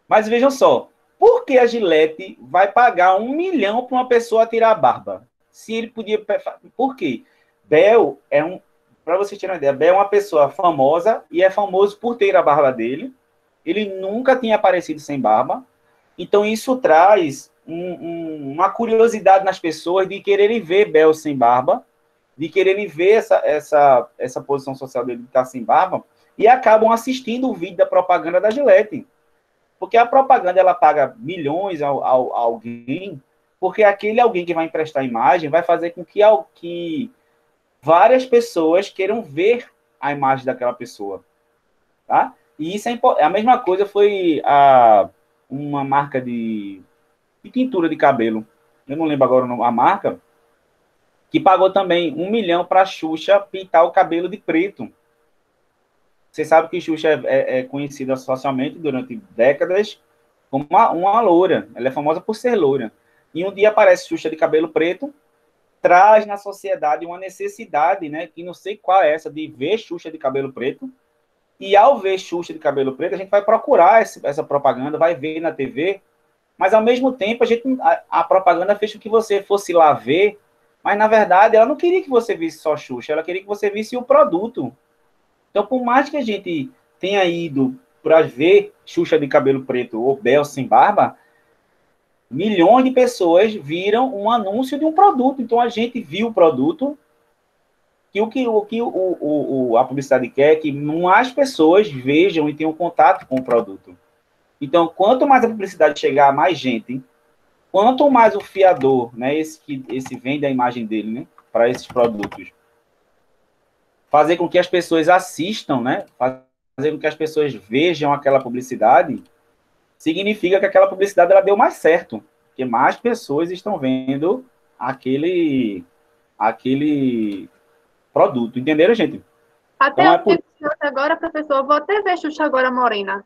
Speaker 1: Mas vejam só, por que a Gillette vai pagar 1 milhão para uma pessoa tirar a barba? Se ele podia... Por quê? Bel para vocês terem uma ideia, Bel é uma pessoa famosa e é famoso por ter a barba dele. Ele nunca tinha aparecido sem barba. Então, isso traz uma curiosidade nas pessoas de quererem ver Bel sem barba, de quererem ver essa posição social dele de estar sem barba, e acabam assistindo o vídeo da propaganda da Gillette. Porque a propaganda, ela paga milhões a alguém, porque aquele alguém que vai emprestar a imagem vai fazer com que várias pessoas queiram ver a imagem daquela pessoa. Tá? E isso a mesma coisa foi uma marca de tintura de cabelo. Eu não lembro agora a marca, que pagou também 1 milhão para a Xuxa pintar o cabelo de preto. Você sabe que Xuxa é conhecida socialmente durante décadas como uma loura. Ela é famosa por ser loura. E um dia aparece Xuxa de cabelo preto, traz na sociedade uma necessidade, né, que não sei qual é essa, de ver Xuxa de cabelo preto. E ao ver Xuxa de cabelo preto, a gente vai procurar essa propaganda, vai ver na TV, mas ao mesmo tempo a propaganda fez com que você fosse lá ver, mas na verdade ela não queria que você visse só Xuxa, ela queria que você visse o produto. Então, por mais que a gente tenha ido para ver Xuxa de cabelo preto ou Bel sem barba, milhões de pessoas viram um anúncio de um produto. Então, a gente viu o produto, que a publicidade quer é que mais pessoas vejam e tenham contato com o produto. Então, quanto mais a publicidade chegar a mais gente, quanto mais o fiador, né, esse vende a imagem dele, né, para esses produtos, fazer com que as pessoas assistam, né? Fazer com que as pessoas vejam aquela publicidade, significa que aquela publicidade ela deu mais certo, porque mais pessoas estão vendo aquele produto. Entenderam, gente?
Speaker 5: Até
Speaker 1: Então,
Speaker 5: eu fico agora, professor, eu vou até ver Xuxa agora morena.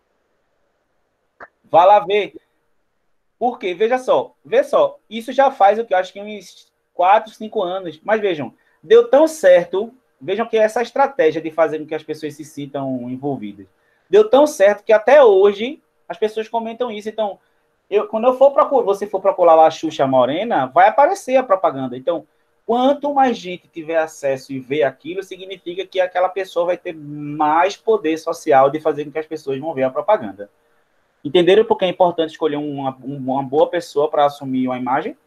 Speaker 1: Vá lá ver. Por quê? Vê só, isso já faz o que eu acho que uns 4, 5 anos, mas vejam, deu tão certo. Vejam que essa estratégia de fazer com que as pessoas se sintam envolvidas deu tão certo que até hoje as pessoas comentam isso. Então, quando você for procurar lá a Xuxa Morena, vai aparecer a propaganda. Então, quanto mais gente tiver acesso e ver aquilo, significa que aquela pessoa vai ter mais poder social de fazer com que as pessoas vão ver a propaganda. Entenderam por que é importante escolher uma boa pessoa para assumir uma imagem?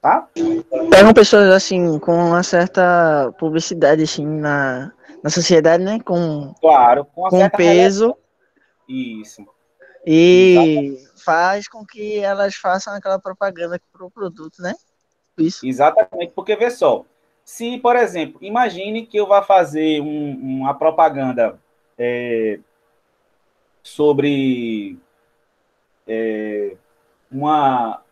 Speaker 1: Tá?
Speaker 4: Pegam pessoas assim, com uma certa publicidade assim na sociedade, né?
Speaker 1: Claro, com
Speaker 4: peso.
Speaker 1: Isso.
Speaker 4: E faz com que elas façam aquela propaganda para o produto, né? Isso.
Speaker 1: Exatamente, porque vê só, se, por exemplo, imagine que eu vá fazer uma propaganda sobre uma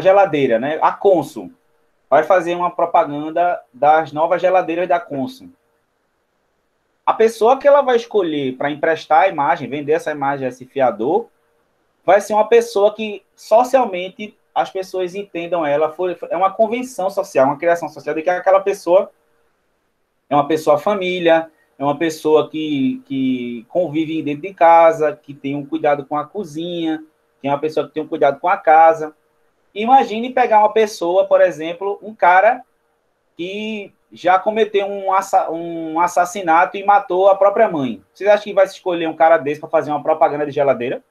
Speaker 1: geladeira, né? A Consul vai fazer uma propaganda das novas geladeiras da Consul. A pessoa que ela vai escolher para emprestar a imagem, vender essa imagem a esse fiador, vai ser uma pessoa que socialmente as pessoas entendam ela. É uma convenção social, uma criação social de que aquela pessoa é uma pessoa família, é uma pessoa que convive dentro de casa, que tem um cuidado com a cozinha, que é uma pessoa que tem um cuidado com a casa. Imagine pegar uma pessoa, por exemplo, um cara que já cometeu um assassinato e matou a própria mãe. Vocês acham que vai se escolher um cara desse para fazer uma propaganda de geladeira?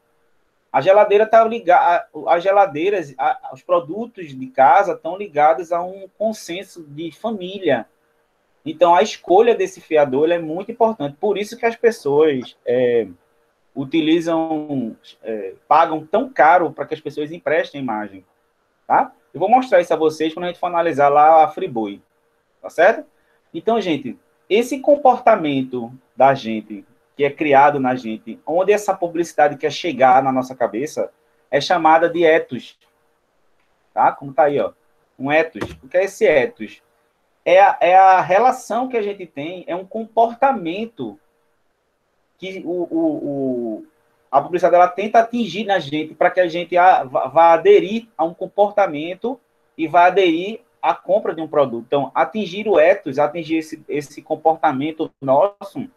Speaker 1: A geladeira está ligada, as geladeiras, os produtos de casa estão ligados a um consenso de família. Então, a escolha desse fiador é muito importante. Por isso que as pessoas pagam tão caro para que as pessoas emprestem a imagem. Tá? Eu vou mostrar isso a vocês quando a gente for analisar lá a Friboi. Tá certo? Então, gente, esse comportamento da gente, que é criado na gente, onde essa publicidade quer chegar na nossa cabeça, é chamada de ethos. Tá? Como tá aí, ó. Um ethos. O que é esse ethos? É a relação que a gente tem, é um comportamento que a publicidade ela tenta atingir na gente para que a gente vá aderir a um comportamento e vá aderir à compra de um produto. Então, atingir o ethos, atingir esse comportamento nosso,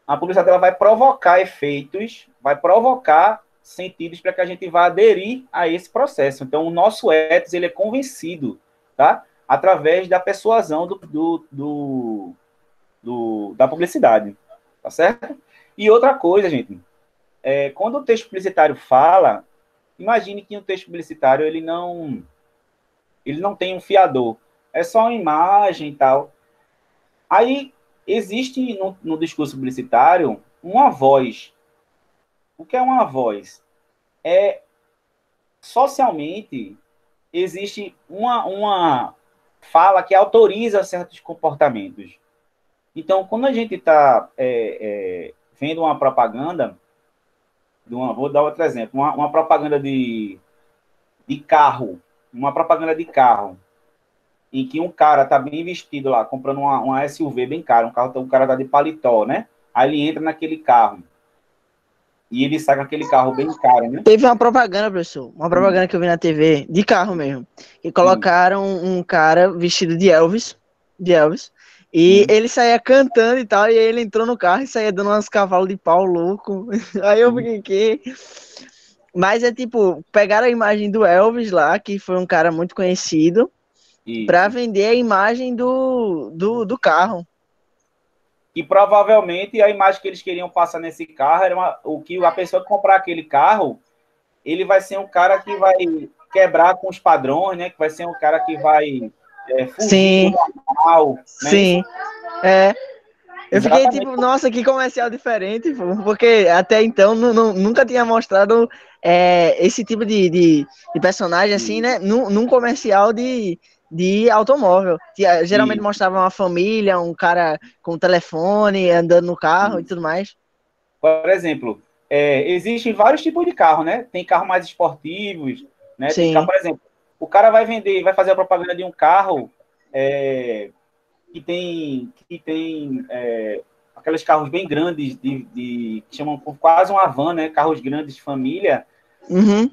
Speaker 1: a publicidade ela vai provocar efeitos, vai provocar sentidos para que a gente vá aderir a esse processo. Então, o nosso ethos ele é convencido, tá? Através da persuasão da publicidade, tá certo? E outra coisa, gente, quando o texto publicitário fala, imagine que um texto publicitário ele não tem um fiador, é só uma imagem e tal. Aí existe no discurso publicitário uma voz. O que é uma voz? Socialmente existe uma fala que autoriza certos comportamentos. Então, quando a gente está vendo uma propaganda, vou dar outro exemplo, uma propaganda de carro, uma propaganda de carro, em que um cara está bem vestido lá, comprando uma SUV bem cara, o cara está de paletó, né? Aí ele entra naquele carro. E ele sai com aquele carro bem caro, né?
Speaker 4: Teve uma propaganda, professor, uma propaganda que eu vi na TV, de carro mesmo, que colocaram um cara vestido de Elvis, e ele saía cantando e tal, e aí ele entrou no carro e saía dando uns cavalos de pau louco. Aí eu fiquei que... Mas é tipo, pegaram a imagem do Elvis lá, que foi um cara muito conhecido, para vender a imagem do carro.
Speaker 1: E provavelmente a imagem que eles queriam passar nesse carro era o que a pessoa que comprar aquele carro, ele vai ser um cara que vai quebrar com os padrões, né? Que vai ser um cara que vai fugir do normal. Né?
Speaker 4: Sim, Eu fiquei tipo, nossa, que comercial diferente, porque até então nunca tinha mostrado esse tipo de personagem assim, né? Num comercial de automóvel. Geralmente mostrava uma família, um cara com telefone, andando no carro e tudo mais.
Speaker 1: Por exemplo, existem vários tipos de carro, né? Tem carro mais esportivos, né? Tem carro, por exemplo, o cara vai fazer a propaganda de um carro que tem aqueles carros bem grandes, que chamam quase uma van, né? Carros grandes de família.
Speaker 4: Uhum.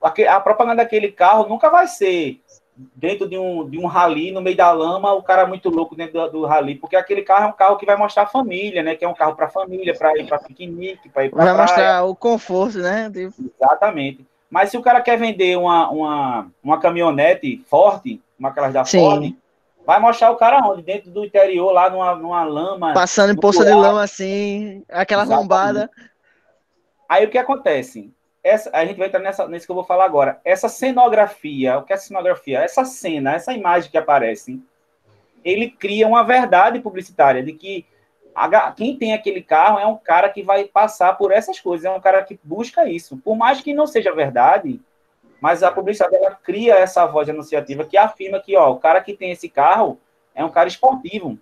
Speaker 1: A propaganda daquele carro nunca vai ser dentro de um rally, no meio da lama, o cara muito louco dentro do rally, porque aquele carro é um carro que vai mostrar a família, né? Que é um carro para família, para ir para piquenique, para ir para praia.
Speaker 4: Vai mostrar o conforto, né?
Speaker 1: Exatamente. Mas se o cara quer vender uma caminhonete forte, uma aquelas da Ford, vai mostrar o cara onde? Dentro do interior, lá numa lama.
Speaker 4: Passando em poça de lama, assim, aquela lombada.
Speaker 1: Aí o que acontece? A gente vai entrar nesse que eu vou falar agora. Essa cenografia, o que é cenografia? Essa cena, essa imagem que aparece, ele cria uma verdade publicitária de que quem tem aquele carro é um cara que vai passar por essas coisas, é um cara que busca isso. Por mais que não seja verdade, mas a publicidade ela cria essa voz anunciativa que afirma que o cara que tem esse carro é um cara esportivo.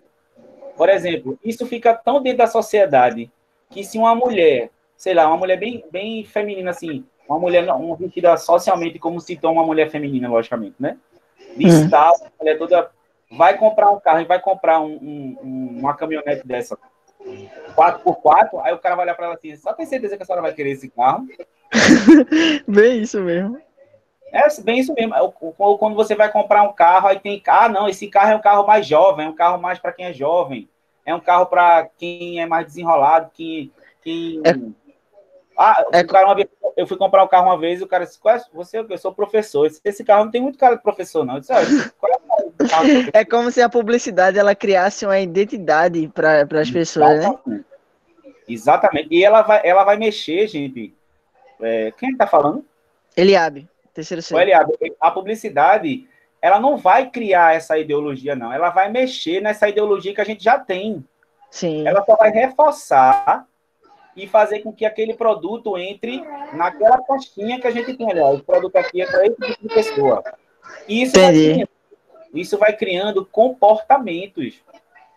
Speaker 1: Por exemplo, isso fica tão dentro da sociedade que se uma mulher, sei lá, uma mulher bem, bem feminina, assim, uma mulher vestida socialmente como se toma uma mulher feminina, logicamente, né? De tal, a mulher toda vai comprar um carro e vai comprar uma caminhonete dessa 4x4, aí o cara vai olhar para ela assim, só tem certeza que a senhora vai querer esse carro?
Speaker 4: Bem isso mesmo.
Speaker 1: Bem isso mesmo. Quando você vai comprar um carro, aí tem, não, esse carro é um carro mais jovem, é um carro mais para quem é jovem, é um carro para quem é mais desenrolado, o cara eu fui comprar um carro uma vez e o cara disse, você é o quê? Eu sou professor. Esse carro não tem muito cara de professor, não. Eu disse, qual é o carro do professor?
Speaker 4: É como se a publicidade ela criasse uma identidade para as pessoas, né?
Speaker 1: Exatamente. E ela vai mexer, gente. Quem está falando?
Speaker 4: Eliabe, terceiro C.
Speaker 1: O Eliabe, a publicidade, ela não vai criar essa ideologia, não. Ela vai mexer nessa ideologia que a gente já tem.
Speaker 4: Sim.
Speaker 1: Ela só vai reforçar e fazer com que aquele produto entre naquela caixinha que a gente tem. Aliás, o produto aqui é para esse tipo de pessoa. E isso vai criando comportamentos.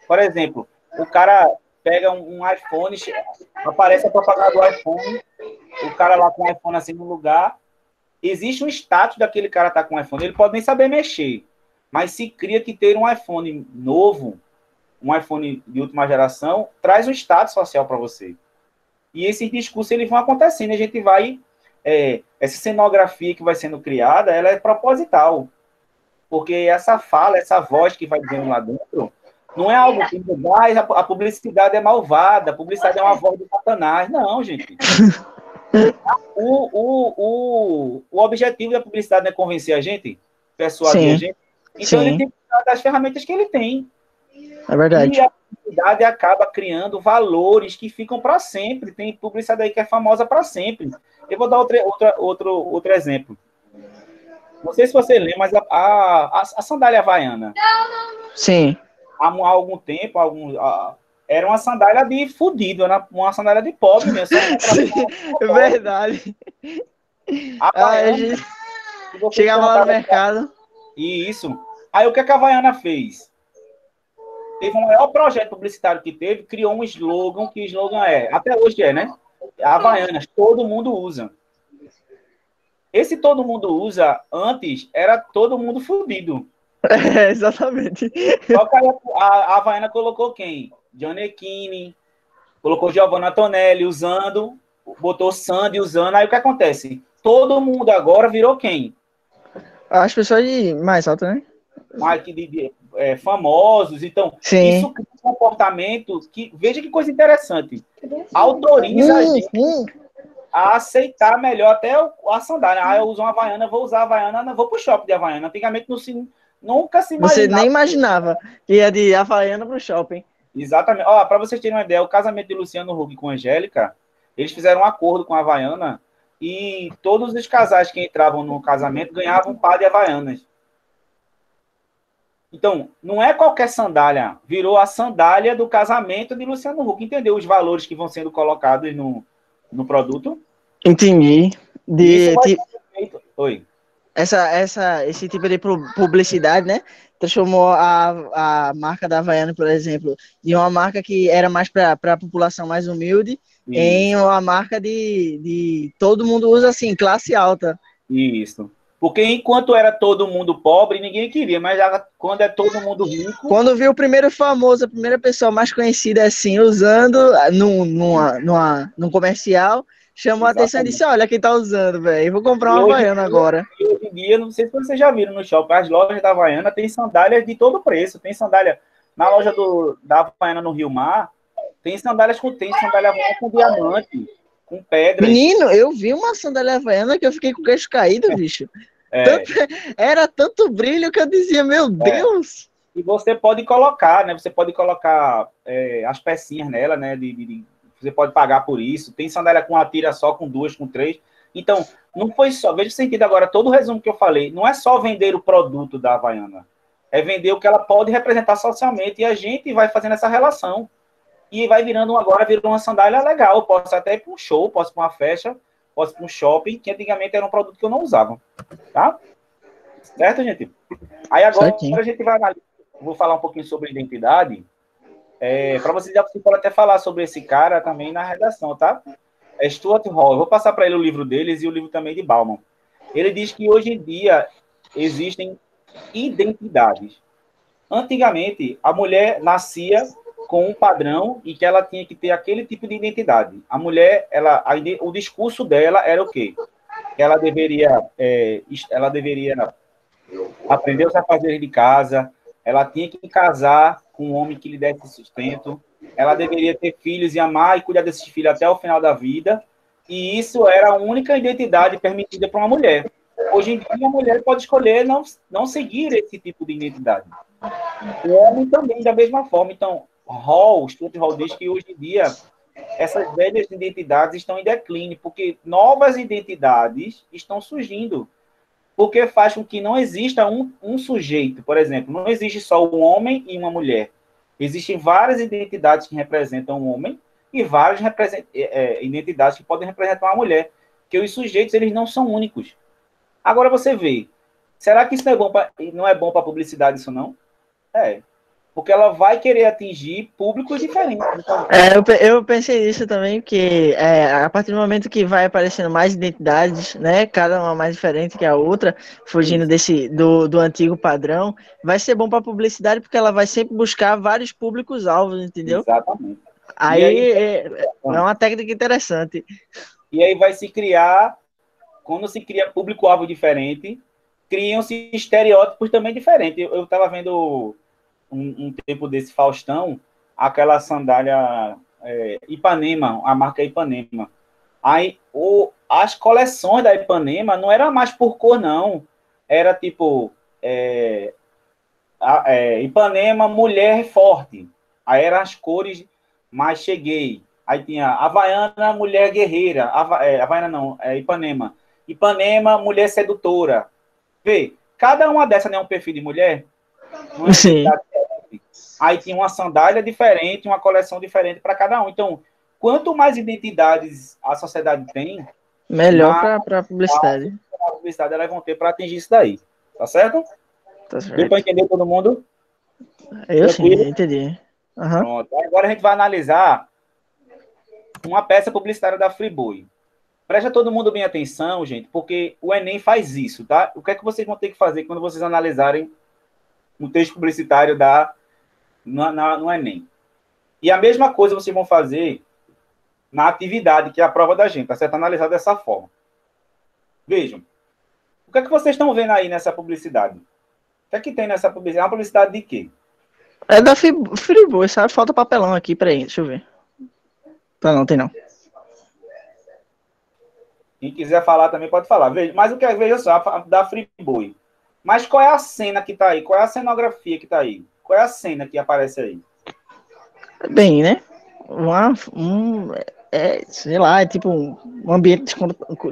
Speaker 1: Por exemplo, o cara pega um iPhone, aparece a propaganda do iPhone, o cara lá com o iPhone assim no lugar, existe um status daquele cara estar com o iPhone, ele pode nem saber mexer, mas se cria que ter um iPhone novo, um iPhone de última geração, traz um status social para você. E esses discursos eles vão acontecendo, a gente vai... essa cenografia que vai sendo criada, ela é proposital. Porque essa fala, essa voz que vai dizendo lá dentro, não é algo que a publicidade é malvada, a publicidade é uma voz de Satanás. Não, gente. O objetivo da publicidade é convencer a gente, persuadir a gente. Então ele tem que usar das ferramentas que ele tem.
Speaker 4: É verdade.
Speaker 1: E a publicidade acaba criando valores que ficam para sempre. Tem publicidade aí que é famosa para sempre. Eu vou dar outro exemplo. Não sei se você lembra, mas a sandália havaiana.
Speaker 4: Sim.
Speaker 1: Há algum tempo, era uma sandália de fudido, era uma sandália de pobre mesmo.
Speaker 4: Sim, é verdade. A gente chegava lá no mercado.
Speaker 1: Isso. Aí o que a Havaiana fez? Teve um maior projeto publicitário que teve, criou um slogan, que slogan até hoje né? Havaianas, todo mundo usa. Esse todo mundo usa, antes, era todo mundo fudido.
Speaker 4: Exatamente.
Speaker 1: Só que a Havaiana colocou quem? Gianecchini, colocou Giovanna Tonelli usando, botou Sandy usando, aí o que acontece? Todo mundo agora virou quem?
Speaker 4: As pessoas mais altas, né?
Speaker 1: Mais famosos, então,
Speaker 4: Sim.
Speaker 1: Isso cria um comportamento que, veja que coisa interessante, autoriza a gente a aceitar melhor até a sandália. Eu uso uma Havaiana, vou usar a Havaiana, vou pro shopping de Havaiana. Antigamente nunca se imaginava.
Speaker 4: Você nem imaginava que ia de Havaiana pro shopping.
Speaker 1: Exatamente. Para vocês terem uma ideia, o casamento de Luciano Huck com Angélica, eles fizeram um acordo com a Havaiana e todos os casais que entravam no casamento ganhavam um par de Havaianas. Então, não é qualquer sandália, virou a sandália do casamento de Luciano Huck. Entendeu os valores que vão sendo colocados no produto?
Speaker 4: Entendi.
Speaker 1: Oi.
Speaker 4: Esse tipo de publicidade, né? Transformou a marca da Havaiana, por exemplo, de uma marca que era mais para a população mais humilde, em uma marca de todo mundo usa assim, classe alta.
Speaker 1: Isso. Porque enquanto era todo mundo pobre, ninguém queria, mas quando é todo mundo rico...
Speaker 4: Quando viu o primeiro famoso, a primeira pessoa mais conhecida assim, usando num comercial, chamou a atenção e disse, olha quem tá usando, velho, vou comprar uma Havaiana agora.
Speaker 1: E hoje em dia, não sei se vocês já viram no shopping, as lojas da Havaiana tem sandálias de todo preço. Tem sandália na loja da Havaiana no Rio Mar, tem sandália Havaiana com diamante, com pedras.
Speaker 4: Menino, eu vi uma sandália Havaiana que eu fiquei com o queixo caído, bicho. Era tanto brilho que eu dizia, meu Deus!
Speaker 1: E você pode colocar, né? Você pode colocar as pecinhas nela, né? Você pode pagar por isso. Tem sandália com uma tira só, com duas, com três. Então, não foi só... Veja o sentido agora, todo o resumo que eu falei, não é só vender o produto da Havaiana. É vender o que ela pode representar socialmente. E a gente vai fazendo essa relação. E vai virou uma sandália legal. Posso até ir para um show, posso ir para uma festa, posso ir para um shopping, que antigamente era um produto que eu não usava. Tá? Certo, gente? Aí agora a gente vai analisar. Vou falar um pouquinho sobre identidade. Para vocês podem até falar sobre esse cara também na redação, tá? Stuart Hall. Eu vou passar para ele o livro deles e o livro também de Bauman. Ele diz que hoje em dia existem identidades. Antigamente, a mulher nascia com um padrão e que ela tinha que ter aquele tipo de identidade. A mulher, o discurso dela era o quê? Ela deveria aprender os afazeres de casa, ela tinha que casar com um homem que lhe desse sustento, ela deveria ter filhos e amar e cuidar desses filhos até o final da vida, E isso era a única identidade permitida para uma mulher. Hoje em dia, a mulher pode escolher não seguir esse tipo de identidade. O homem também, da mesma forma. Então, Stuart Hall diz que hoje em dia, essas velhas identidades estão em declínio, porque novas identidades estão surgindo. Porque faz com que não exista um sujeito, por exemplo, não existe só um homem e uma mulher. Existem várias identidades que representam um homem e várias identidades que podem representar uma mulher. Que os sujeitos, eles não são únicos. Agora você vê, será que isso não é bom para a publicidade, isso não? É. Porque ela vai querer atingir públicos diferentes. Então,
Speaker 4: Eu pensei nisso também, que a partir do momento que vai aparecendo mais identidades, né, cada uma mais diferente que a outra, fugindo do antigo padrão, vai ser bom para a publicidade, porque ela vai sempre buscar vários públicos-alvos, entendeu?
Speaker 1: exatamente.
Speaker 4: Aí é uma técnica interessante.
Speaker 1: E aí vai se criar, quando se cria público-alvo diferente, criam-se estereótipos também diferentes. Eu estava vendo um tempo desse Faustão, aquela sandália Ipanema, a marca Ipanema. Aí as coleções da Ipanema não era mais por cor, não. Era tipo Ipanema Mulher Forte. Aí eram as cores mais cheguei. Aí tinha Havaiana Mulher Guerreira. Havaiana não, Ipanema. Ipanema Mulher Sedutora. Vê, cada uma dessas não é um perfil de mulher?
Speaker 4: Sim.
Speaker 1: Aí tinha uma sandália diferente, uma coleção diferente para cada um. Então, quanto mais identidades a sociedade tem,
Speaker 4: melhor para a publicidade.
Speaker 1: A publicidade elas vão ter para atingir isso daí. Tá certo?
Speaker 4: Tá certo.
Speaker 1: Deu para entender todo mundo?
Speaker 4: Eu sim, entendi. Uhum.
Speaker 1: Pronto. Agora a gente vai analisar uma peça publicitária da Friboi. Presta todo mundo bem atenção, gente, porque o Enem faz isso, tá? O que é que vocês vão ter que fazer quando vocês analisarem um texto publicitário no Enem? E a mesma coisa vocês vão fazer na atividade, que é a prova da gente, tá certo? Analisar dessa forma. Vejam. O que é que vocês estão vendo aí nessa publicidade? O que é que tem nessa publicidade? É uma publicidade de quê?
Speaker 4: É da Friboi, sabe? Falta papelão aqui, peraí, deixa eu ver. Tá, não, tem não.
Speaker 1: Quem quiser falar também pode falar. Veja, mas o que é, veja só, da Friboi. Mas qual é a cena que tá aí? Qual é a cenografia que tá aí? Qual é a cena que aparece aí?
Speaker 4: Bem, né? Sei lá, é tipo um ambiente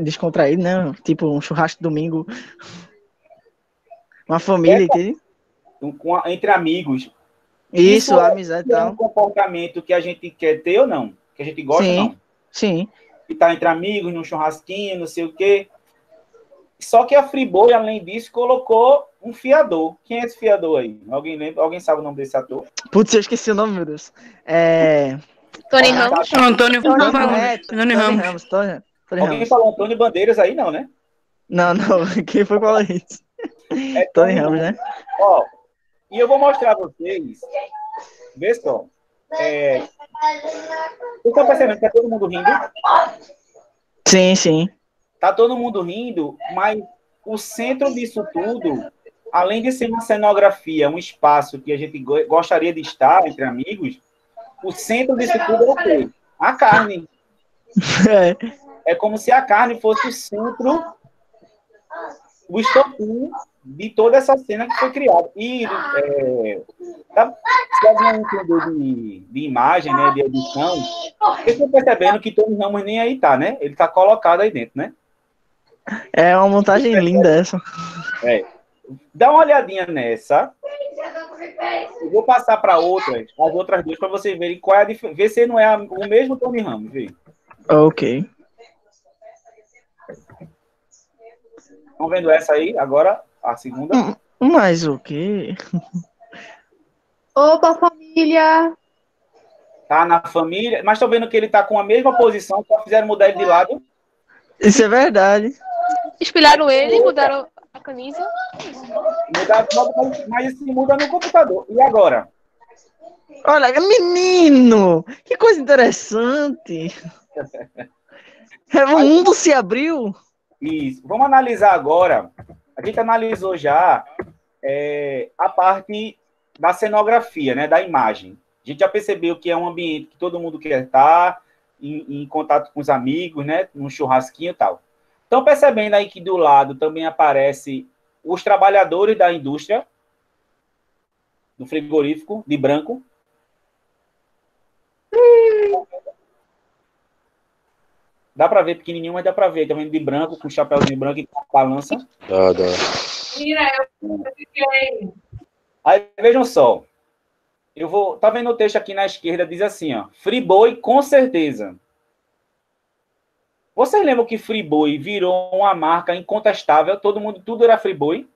Speaker 4: descontraído, né? Tipo um churrasco domingo. Uma família, entende?
Speaker 1: Entre amigos.
Speaker 4: Isso, amizade e tal.
Speaker 1: É um comportamento que a gente quer ter ou não? Que a gente gosta ou não?
Speaker 4: Sim.
Speaker 1: Que tá entre amigos, num churrasquinho, não sei o quê. Só que a Friboi, além disso, colocou um fiador. Quem é esse fiador aí? Alguém lembra? Alguém sabe o nome desse ator?
Speaker 4: Putz, eu esqueci o nome, meu Deus.
Speaker 5: Tony Ramos?
Speaker 2: Antônio
Speaker 4: Tony Ramos.
Speaker 1: Alguém falou Antônio Bandeiras aí, não, né?
Speaker 4: Não. Quem foi falar isso? Tony Ramos, né?
Speaker 1: Ó, e eu vou mostrar a vocês. Vê só. Vocês estão percebendo que tá todo mundo rindo?
Speaker 4: Sim.
Speaker 1: Tá todo mundo rindo, mas o centro disso tudo, além de ser uma cenografia, um espaço que a gente gostaria de estar entre amigos, o centro disso tudo é o quê? A carne. É como se a carne fosse o centro, o estopim de toda essa cena que foi criada. E se alguém entender de imagem, né, de edição, vocês estão percebendo que Tony Ramos nem aí tá, né? Ele tá colocado aí dentro, né?
Speaker 4: É uma montagem linda essa.
Speaker 1: Dá uma olhadinha nessa. Eu vou passar para as outras duas, para vocês verem qual é a diferença. Ver se não é o mesmo Tony Ramos. Vê.
Speaker 4: Ok.
Speaker 1: Estão vendo essa aí? Agora, a segunda.
Speaker 4: Mas o quê?
Speaker 5: Opa, família!
Speaker 1: Tá na família. Mas estão vendo que ele tá com a mesma posição, só fizeram mudar ele de lado.
Speaker 4: Isso é verdade.
Speaker 5: Espelharam ele, mudaram a camisa.
Speaker 1: Mas isso muda no computador. E agora?
Speaker 4: Olha, menino! Que coisa interessante! O mundo se abriu.
Speaker 1: Isso. Vamos analisar agora. A gente analisou já a parte da cenografia, né, da imagem. A gente já percebeu que é um ambiente que todo mundo quer estar, em contato com os amigos, né? Num churrasquinho e tal. Estão percebendo aí que do lado também aparece os trabalhadores da indústria, do frigorífico, de branco. Dá para ver pequenininho, mas dá para ver. Tá vendo de branco, com chapéuzinho branco e com balança.
Speaker 3: Dá.
Speaker 1: Aí, vejam só. Tá vendo o texto aqui na esquerda, diz assim, ó. Friboi, com certeza. Vocês lembram que Friboi virou uma marca incontestável? Todo mundo, tudo era Friboi?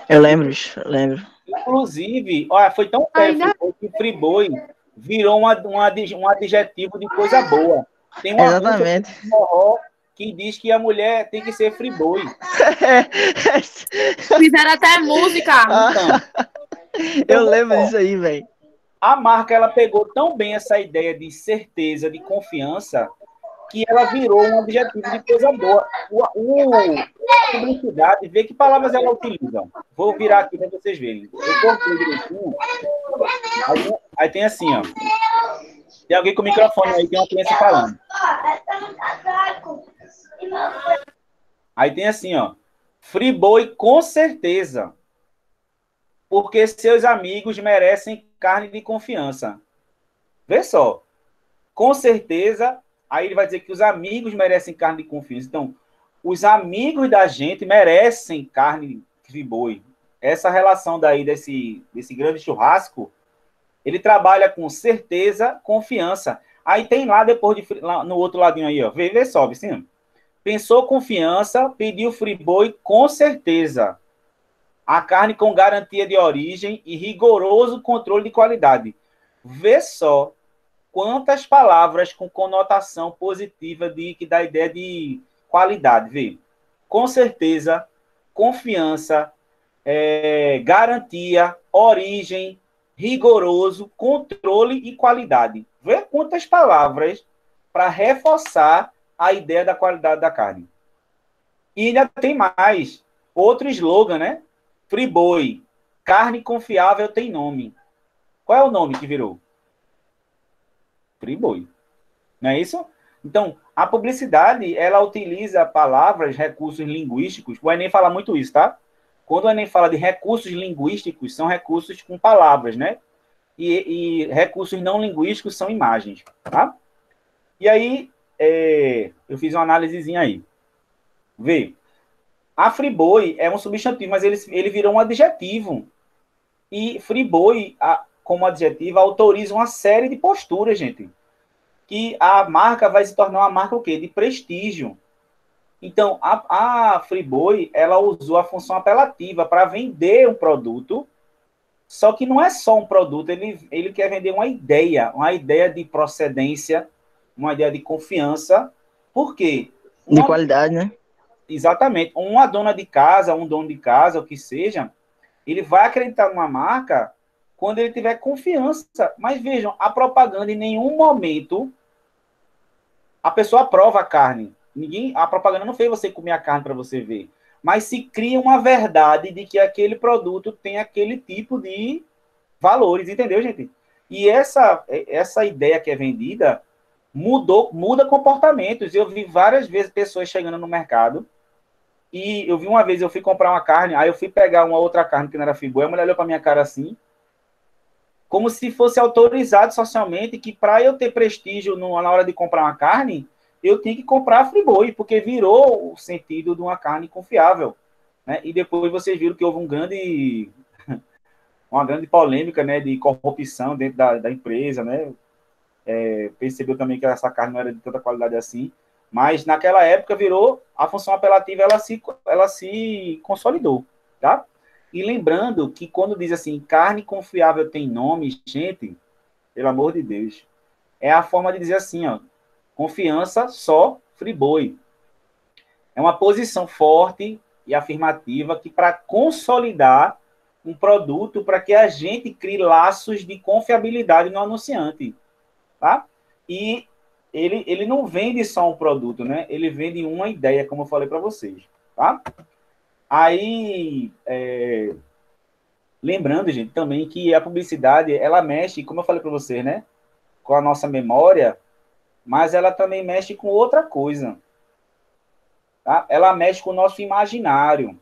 Speaker 4: Eu lembro, bicho, eu lembro.
Speaker 1: Inclusive, olha, foi tão sério Friboi que Friboi virou um adjetivo de coisa boa. Tem uma
Speaker 4: Exatamente.
Speaker 1: música de forró que diz que a mulher tem que ser Friboi.
Speaker 5: Fizeram até música.
Speaker 1: Então,
Speaker 4: Eu lembro disso aí, velho.
Speaker 1: a marca ela pegou tão bem essa ideia de certeza, de confiança, que ela virou um adjetivo de coisa boa. A publicidade, vê que palavras ela utiliza. Vou virar aqui para vocês verem. Eu cortei direitinho. Aí tem assim, ó. Tem alguém com o microfone aí, tem uma criança falando. Aí tem assim, ó. Friboi, com certeza. Porque seus amigos merecem carne de confiança. Vê só. Com certeza, aí ele vai dizer que os amigos merecem carne de confiança. Então, os amigos da gente merecem carne de boi. Essa relação daí desse grande churrasco, ele trabalha com certeza, confiança. Aí tem lá depois, lá no outro ladinho aí, ó. Vê só, Vicinho. Pensou confiança, pediu friboi com certeza. A carne com garantia de origem e rigoroso controle de qualidade. Vê só quantas palavras com conotação positiva que dá ideia de qualidade. Vê. Com certeza, confiança, garantia, origem, rigoroso, controle e qualidade. Vê quantas palavras para reforçar a ideia da qualidade da carne. E ainda tem mais. Outro slogan, né? Friboi, carne confiável tem nome. Qual é o nome que virou? Friboi. Não é isso? Então, a publicidade, ela utiliza palavras, recursos linguísticos. O Enem fala muito isso, tá? Quando o Enem fala de recursos linguísticos, são recursos com palavras, né? E recursos não linguísticos são imagens, tá? E aí, eu fiz uma análisezinha aí. Vê. A friboi é um substantivo, mas ele virou um adjetivo. E friboi, como adjetivo, autoriza uma série de posturas, gente. Que a marca vai se tornar uma marca o quê? De prestígio. Então, a Friboi, ela usou a função apelativa para vender um produto, só que não é só um produto, ele quer vender uma ideia de procedência, uma ideia de confiança. Por quê?
Speaker 4: De qualidade, né?
Speaker 1: Exatamente. Uma dona de casa, um dono de casa, o que seja, ele vai acreditar numa marca quando ele tiver confiança. Mas vejam, a propaganda em nenhum momento a pessoa aprova a carne. A propaganda não fez você comer a carne para você ver. Mas se cria uma verdade de que aquele produto tem aquele tipo de valores, entendeu, gente? E essa ideia que é vendida muda comportamentos. Eu vi várias vezes pessoas chegando no mercado e eu vi uma vez, eu fui comprar uma carne, aí eu fui pegar uma outra carne que não era friboi, a mulher olhou para minha cara assim, como se fosse autorizado socialmente que para eu ter prestígio na hora de comprar uma carne, eu tinha que comprar a friboi, porque virou o sentido de uma carne confiável. Né? E depois vocês viram que houve uma grande polêmica, né, de corrupção dentro da empresa, né? Percebeu também que essa carne não era de tanta qualidade assim, mas naquela época virou, a função apelativa ela se consolidou, tá? E lembrando que quando diz assim, carne confiável tem nome, gente, pelo amor de Deus, é a forma de dizer assim, ó, confiança só friboi. É uma posição forte e afirmativa que para consolidar um produto, para que a gente crie laços de confiabilidade no anunciante, tá? E ele não vende só um produto, né? Ele vende uma ideia, como eu falei para vocês, tá? Aí, lembrando, gente, também que a publicidade, ela mexe, como eu falei para vocês, né? Com a nossa memória mas ela também mexe com outra coisa. Tá? Ela mexe com o nosso imaginário.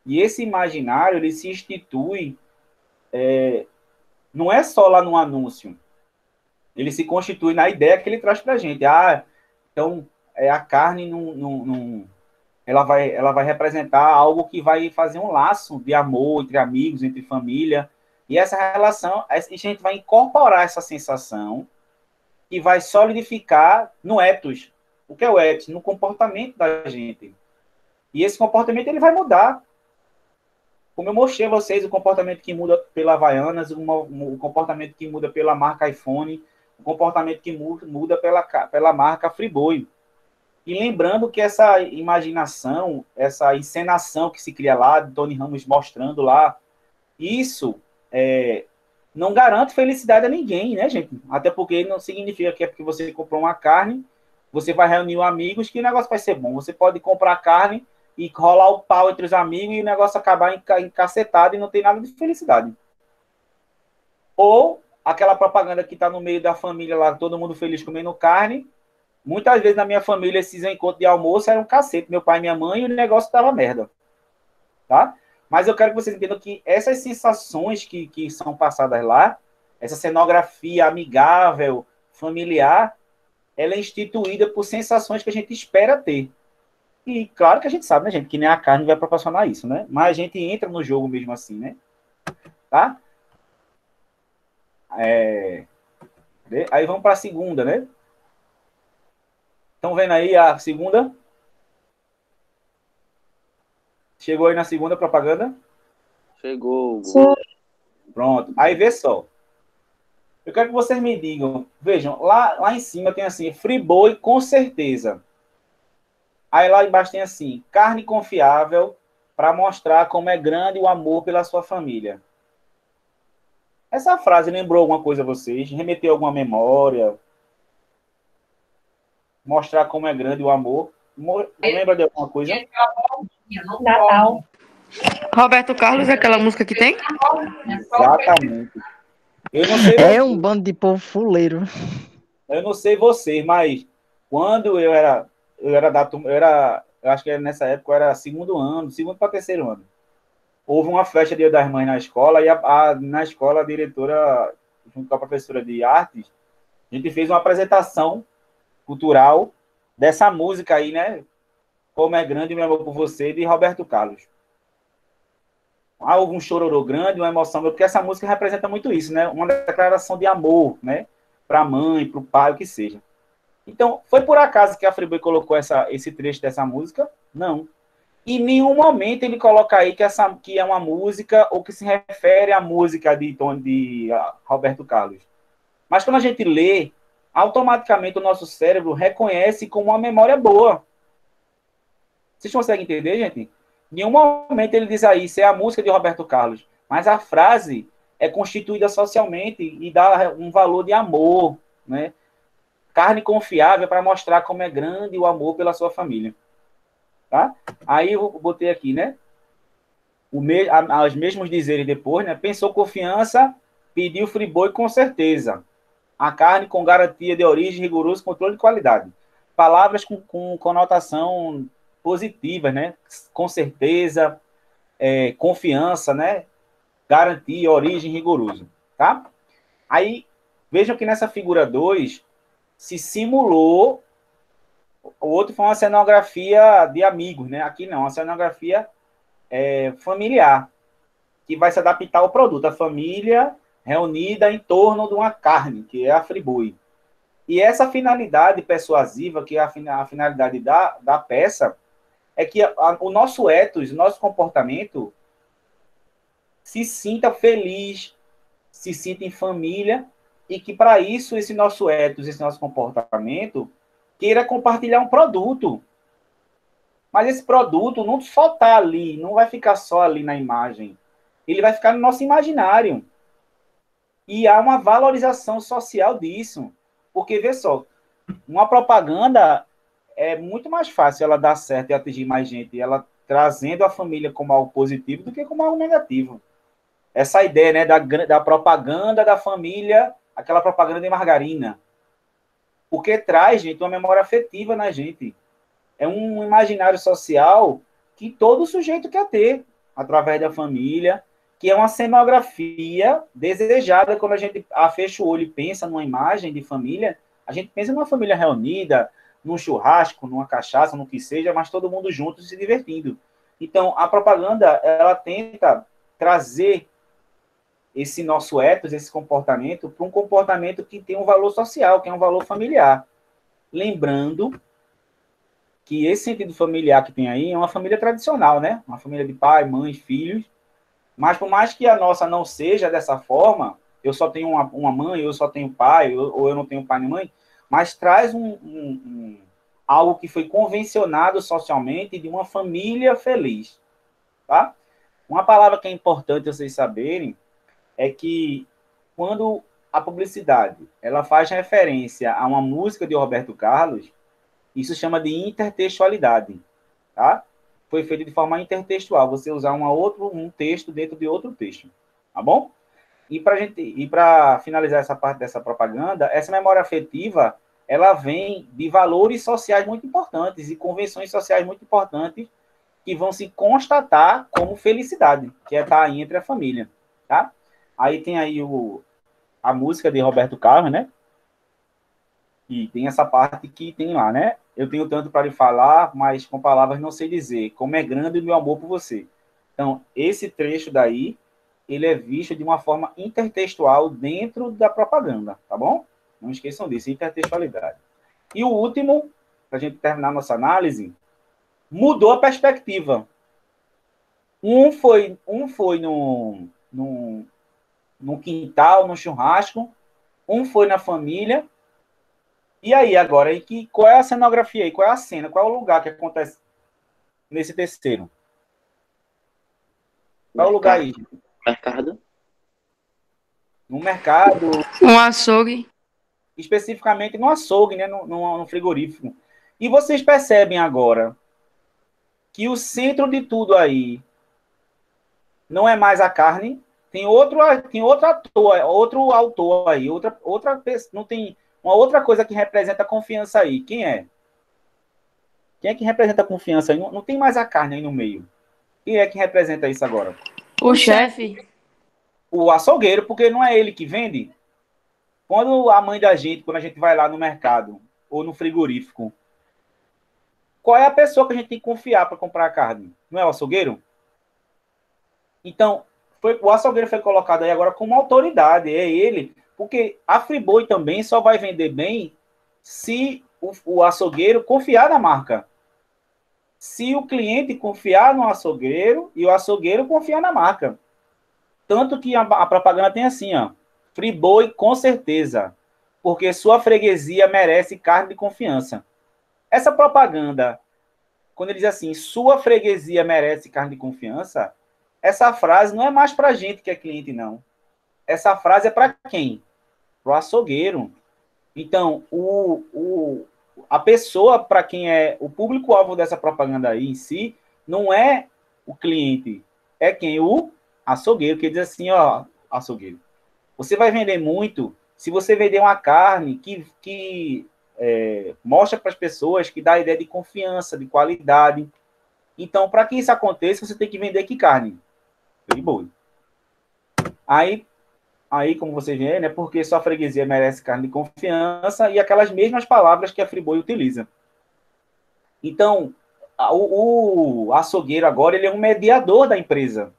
Speaker 1: E esse imaginário, ele se institui, não é só lá no anúncio. Ele se constitui na ideia que ele traz para a gente. Então, a carne ela vai representar algo que vai fazer um laço de amor entre amigos, entre família. E essa relação, a gente vai incorporar essa sensação e vai solidificar no ethos. O que é o ethos? No comportamento da gente. E esse comportamento ele vai mudar. Como eu mostrei a vocês, o comportamento que muda pela Havaianas, o comportamento que muda pela marca iPhone, o comportamento que muda pela marca Friboi. E lembrando que essa imaginação, essa encenação que se cria lá, de Tony Ramos mostrando lá, isso não garante felicidade a ninguém, né, gente? Até porque não significa que é porque você comprou uma carne, você vai reunir amigos que o negócio vai ser bom. Você pode comprar carne e rolar o pau entre os amigos e o negócio acabar encacetado e não tem nada de felicidade. Ou aquela propaganda que está no meio da família lá, todo mundo feliz comendo carne. Muitas vezes na minha família esses encontros de almoço eram um cacete, meu pai e minha mãe, e o negócio estava merda. Tá? Mas eu quero que vocês entendam que essas sensações que são passadas lá, essa cenografia amigável, familiar, ela é instituída por sensações que a gente espera ter. E claro que a gente sabe, né, gente, que nem a carne vai proporcionar isso, né? Mas a gente entra no jogo mesmo assim, né? Tá? Aí vamos para a segunda, né? Estão vendo aí a segunda? Chegou aí na segunda propaganda?
Speaker 3: Chegou.
Speaker 5: Sim.
Speaker 1: Pronto. Aí vê só. Eu quero que vocês me digam. Vejam, lá em cima tem assim, Friboi com certeza. Aí lá embaixo tem assim, carne confiável para mostrar como é grande o amor pela sua família. Essa frase lembrou alguma coisa a vocês? Remeteu alguma memória? Mostrar como é grande o amor. Lembra de alguma coisa?
Speaker 5: Natal.
Speaker 2: Roberto Carlos, aquela música que tem?
Speaker 1: Exatamente. Eu não sei
Speaker 4: É um bando de povo fuleiro.
Speaker 1: Eu não sei vocês, mas quando eu era eu acho que nessa época eu era segundo para terceiro ano. Houve uma festa de Dia das Mães na escola e na escola a diretora, junto com a professora de artes, a gente fez uma apresentação cultural dessa música aí, né? Como é grande o meu amor por você, de Roberto Carlos. Houve um chororô grande, uma emoção, porque essa música representa muito isso, né? Uma declaração de amor, né? Para a mãe, para o pai, o que seja. Então, foi por acaso que a Friboi colocou esse trecho dessa música? Não. Em nenhum momento ele coloca aí que é uma música ou que se refere à música de Roberto Carlos. Mas quando a gente lê, automaticamente o nosso cérebro reconhece como uma memória boa. Vocês conseguem entender, gente? Em nenhum momento ele diz aí, isso é a música de Roberto Carlos. Mas a frase é constituída socialmente e dá um valor de amor, né? Carne confiável para mostrar como é grande o amor pela sua família. Tá? Aí eu botei aqui, né? Os mesmos dizeres depois, né? Pensou confiança, pediu Friboi com certeza. A carne com garantia de origem, rigoroso controle de qualidade. Palavras com conotação positiva, né? Com certeza, confiança, né? Garantia, origem, rigoroso. Tá? Aí, vejam que nessa figura 2 se simulou. O outro foi uma cenografia de amigos, né? Aqui não, uma cenografia familiar, que vai se adaptar ao produto. A família reunida em torno de uma carne, que é a Friboi. E essa finalidade persuasiva, que é a finalidade da peça, é que o nosso ethos, o nosso comportamento, se sinta feliz, se sinta em família, e que para isso, esse nosso ethos, esse nosso comportamento, queira compartilhar um produto. Mas esse produto não só está ali, não vai ficar só ali na imagem. Ele vai ficar no nosso imaginário. E há uma valorização social disso. Porque, vê só, uma propaganda é muito mais fácil ela dar certo e atingir mais gente, ela trazendo a família como algo positivo do que como algo negativo. Essa ideia, né, da propaganda da família, aquela propaganda de margarina. Porque traz, gente, uma memória afetiva na gente. É um imaginário social que todo sujeito quer ter, através da família, que é uma cenografia desejada. Quando a gente fecha o olho e pensa numa imagem de família, a gente pensa numa família reunida, num churrasco, numa cachaça, no que seja, mas todo mundo junto se divertindo. Então, a propaganda, ela tenta trazer esse nosso ethos, esse comportamento, para um comportamento que tem um valor social, que é um valor familiar. Lembrando que esse sentido familiar que tem aí é uma família tradicional, né? Uma família de pai, mãe, filhos. Mas por mais que a nossa não seja dessa forma, eu só tenho uma mãe, eu só tenho pai, ou eu não tenho pai nem mãe, mas traz algo que foi convencionado socialmente de uma família feliz, tá? Uma palavra que é importante vocês saberem é que quando a publicidade ela faz referência a uma música de Roberto Carlos, isso chama de intertextualidade, tá? Foi feito de forma intertextual, você usar um texto dentro de outro texto, tá bom? E para finalizar essa parte dessa propaganda, essa memória afetiva, ela vem de valores sociais muito importantes e convenções sociais muito importantes que vão se constatar como felicidade, que é estar aí entre a família, tá? Aí tem aí a música de Roberto Carlos, né? E tem essa parte que tem lá, né? Eu tenho tanto para lhe falar, mas com palavras não sei dizer. Como é grande o meu amor por você. Então, esse trecho daí, ele é visto de uma forma intertextual dentro da propaganda, tá bom? Não esqueçam disso, intertextualidade. E o último, para a gente terminar nossa análise, mudou a perspectiva. Um foi no quintal, no churrasco, um foi na família. E aí, agora, qual é a cenografia aí? Qual é a cena? Qual é o lugar que acontece nesse terceiro? Qual é o lugar aí?
Speaker 3: Mercado.
Speaker 1: No mercado,
Speaker 2: Um açougue.
Speaker 1: especificamente no açougue, né? No frigorífico. E vocês percebem agora que o centro de tudo aí não é mais a carne, tem outro ator, outro autor aí, não tem uma outra coisa que representa a confiança aí. Quem é? Quem é que representa a confiança aí? Não tem mais a carne aí no meio. Quem é que representa isso agora?
Speaker 2: O chefe.
Speaker 1: O açougueiro, porque não é ele que vende. Quando a mãe da gente, quando a gente vai lá no mercado ou no frigorífico, qual é a pessoa que a gente tem que confiar para comprar a carne? Não é o açougueiro? Então, o açougueiro foi colocado aí agora como autoridade, é ele, porque a Friboi também só vai vender bem se o açougueiro confiar na marca. Se o cliente confiar no açougueiro e o açougueiro confiar na marca. Tanto que a propaganda tem assim, ó, Friboi com certeza, porque sua freguesia merece carne de confiança. Essa propaganda, quando ele diz assim, sua freguesia merece carne de confiança, essa frase não é mais para gente que é cliente, não. Essa frase é para quem? Para o açougueiro. Então, a pessoa para quem é o público-alvo dessa propaganda aí em si, não é o cliente, é quem? O açougueiro, que diz assim, ó, açougueiro, você vai vender muito se você vender uma carne que mostra para as pessoas, que dá a ideia de confiança, de qualidade. Então, para que isso aconteça, você tem que vender que carne? De boi. Aí, como você vê, né, porque sua freguesia merece carne de confiança e aquelas mesmas palavras que a Friboi utiliza. Então, o açougueiro agora ele é um mediador da empresa.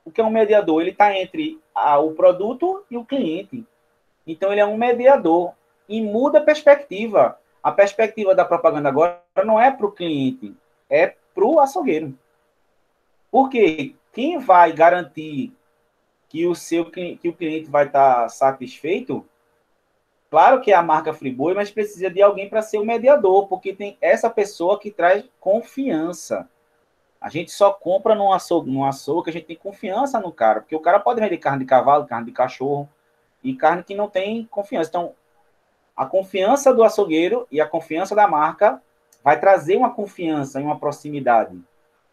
Speaker 1: O que é um mediador? Ele está entre o produto e o cliente. Então, ele é um mediador e muda a perspectiva. A perspectiva da propaganda agora não é para o cliente, é para o açougueiro. Por quê? Quem vai garantir que o cliente vai estar satisfeito? Claro que é a marca Friboi, mas precisa de alguém para ser o mediador, porque tem essa pessoa que traz confiança. A gente só compra num açougue que a gente tem confiança no cara, porque o cara pode vender carne de cavalo, carne de cachorro, e carne que não tem confiança. Então, a confiança do açougueiro e a confiança da marca vai trazer uma confiança e uma proximidade.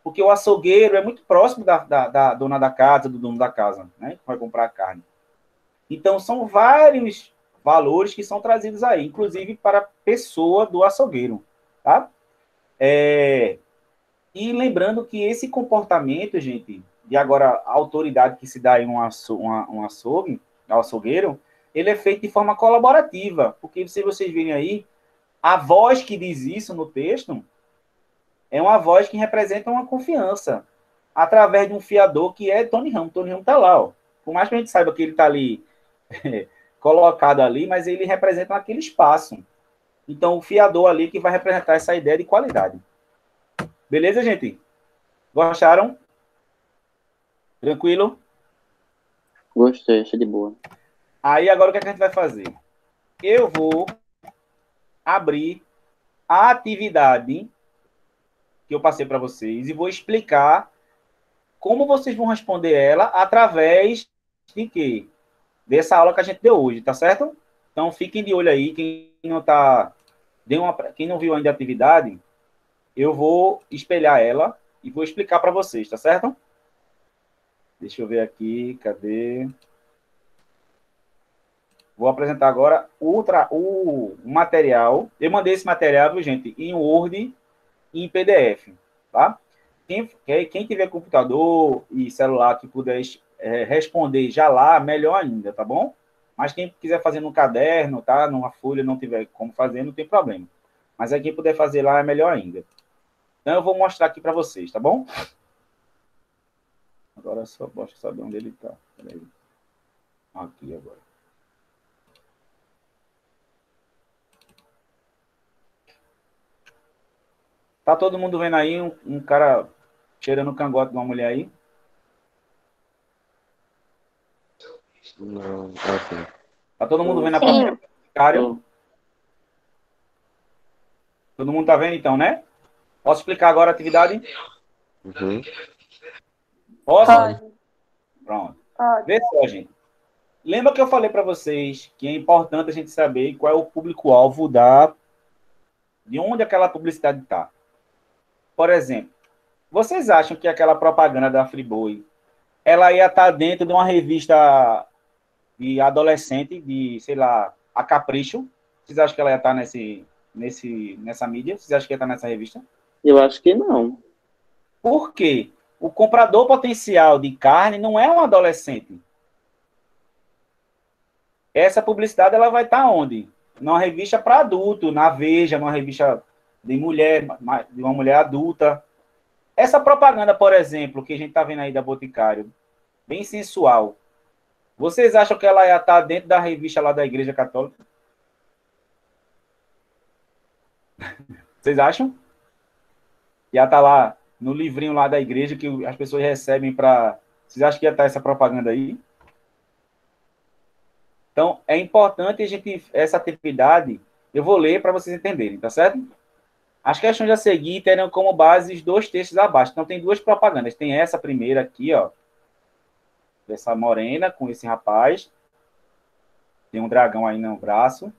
Speaker 1: Porque o açougueiro é muito próximo da dona da casa, do dono da casa, né? Que vai comprar a carne. Então, são vários valores que são trazidos aí, inclusive para a pessoa do açougueiro, tá? E lembrando que esse comportamento, gente, de agora a autoridade que se dá em um açougue, ao açougueiro, ele é feito de forma colaborativa, porque se vocês virem aí, a voz que diz isso no texto é uma voz que representa uma confiança, através de um fiador que é Tony Ramos. Tony Ramos está lá, ó. Por mais que a gente saiba que ele está ali, colocado ali, mas ele representa aquele espaço. Então, o fiador ali que vai representar essa ideia de qualidade. Beleza, gente? Gostaram? Tranquilo?
Speaker 3: Gostei, achei de boa.
Speaker 1: Aí, agora, o que é que a gente vai fazer? Eu vou abrir a atividade que eu passei para vocês e vou explicar como vocês vão responder ela através de quê? Dessa aula que a gente deu hoje, tá certo? Então, fiquem de olho aí. Quem não viu ainda a atividade, eu vou espelhar ela e vou explicar para vocês, tá certo? Deixa eu ver aqui, cadê? Vou apresentar agora o material. Eu mandei esse material, viu, gente, em Word e em PDF, tá? Quem tiver computador e celular que puder responder já lá, melhor ainda, tá bom? Mas quem quiser fazer no caderno, tá? Numa folha, não tiver como fazer, não tem problema. Mas aí quem puder fazer lá é melhor ainda. Então eu vou mostrar aqui para vocês, tá bom? Agora só posso saber onde ele tá. Peraí. Aqui agora. Tá todo mundo vendo aí um cara cheirando o cangote de uma mulher aí?
Speaker 6: Não, assim.
Speaker 1: Tá todo mundo vendo a
Speaker 5: Sim.
Speaker 1: propaganda? Todo mundo tá vendo então, né? Posso explicar agora a atividade?
Speaker 6: Uhum.
Speaker 1: Posso?
Speaker 5: Pode.
Speaker 1: Pronto.
Speaker 5: Pode.
Speaker 1: Vê só, gente. Lembra que eu falei para vocês que é importante a gente saber qual é o público-alvo de onde aquela publicidade está. Por exemplo, vocês acham que aquela propaganda da Friboi, ela ia estar dentro de uma revista de adolescente, de, sei lá, a Capricho? Vocês acham que ela ia estar nessa mídia? Vocês acham que ia estar nessa revista?
Speaker 3: Eu acho que não.
Speaker 1: Por quê? O comprador potencial de carne não é um adolescente. Essa publicidade ela vai estar onde? Numa revista para adulto, na Veja, numa revista de mulher, de uma mulher adulta. Essa propaganda, por exemplo, que a gente está vendo aí da Boticário, bem sensual. Vocês acham que ela ia estar dentro da revista lá da Igreja Católica? Vocês acham? Ia estar lá no livrinho lá da igreja que as pessoas recebem para... Vocês acham que ia estar essa propaganda aí? Então, é importante essa atividade, eu vou ler para vocês entenderem, tá certo? As questões a seguir terão como base os dois textos abaixo. Então, tem duas propagandas. Tem essa primeira aqui, ó, dessa morena com esse rapaz. Tem um dragão aí no braço.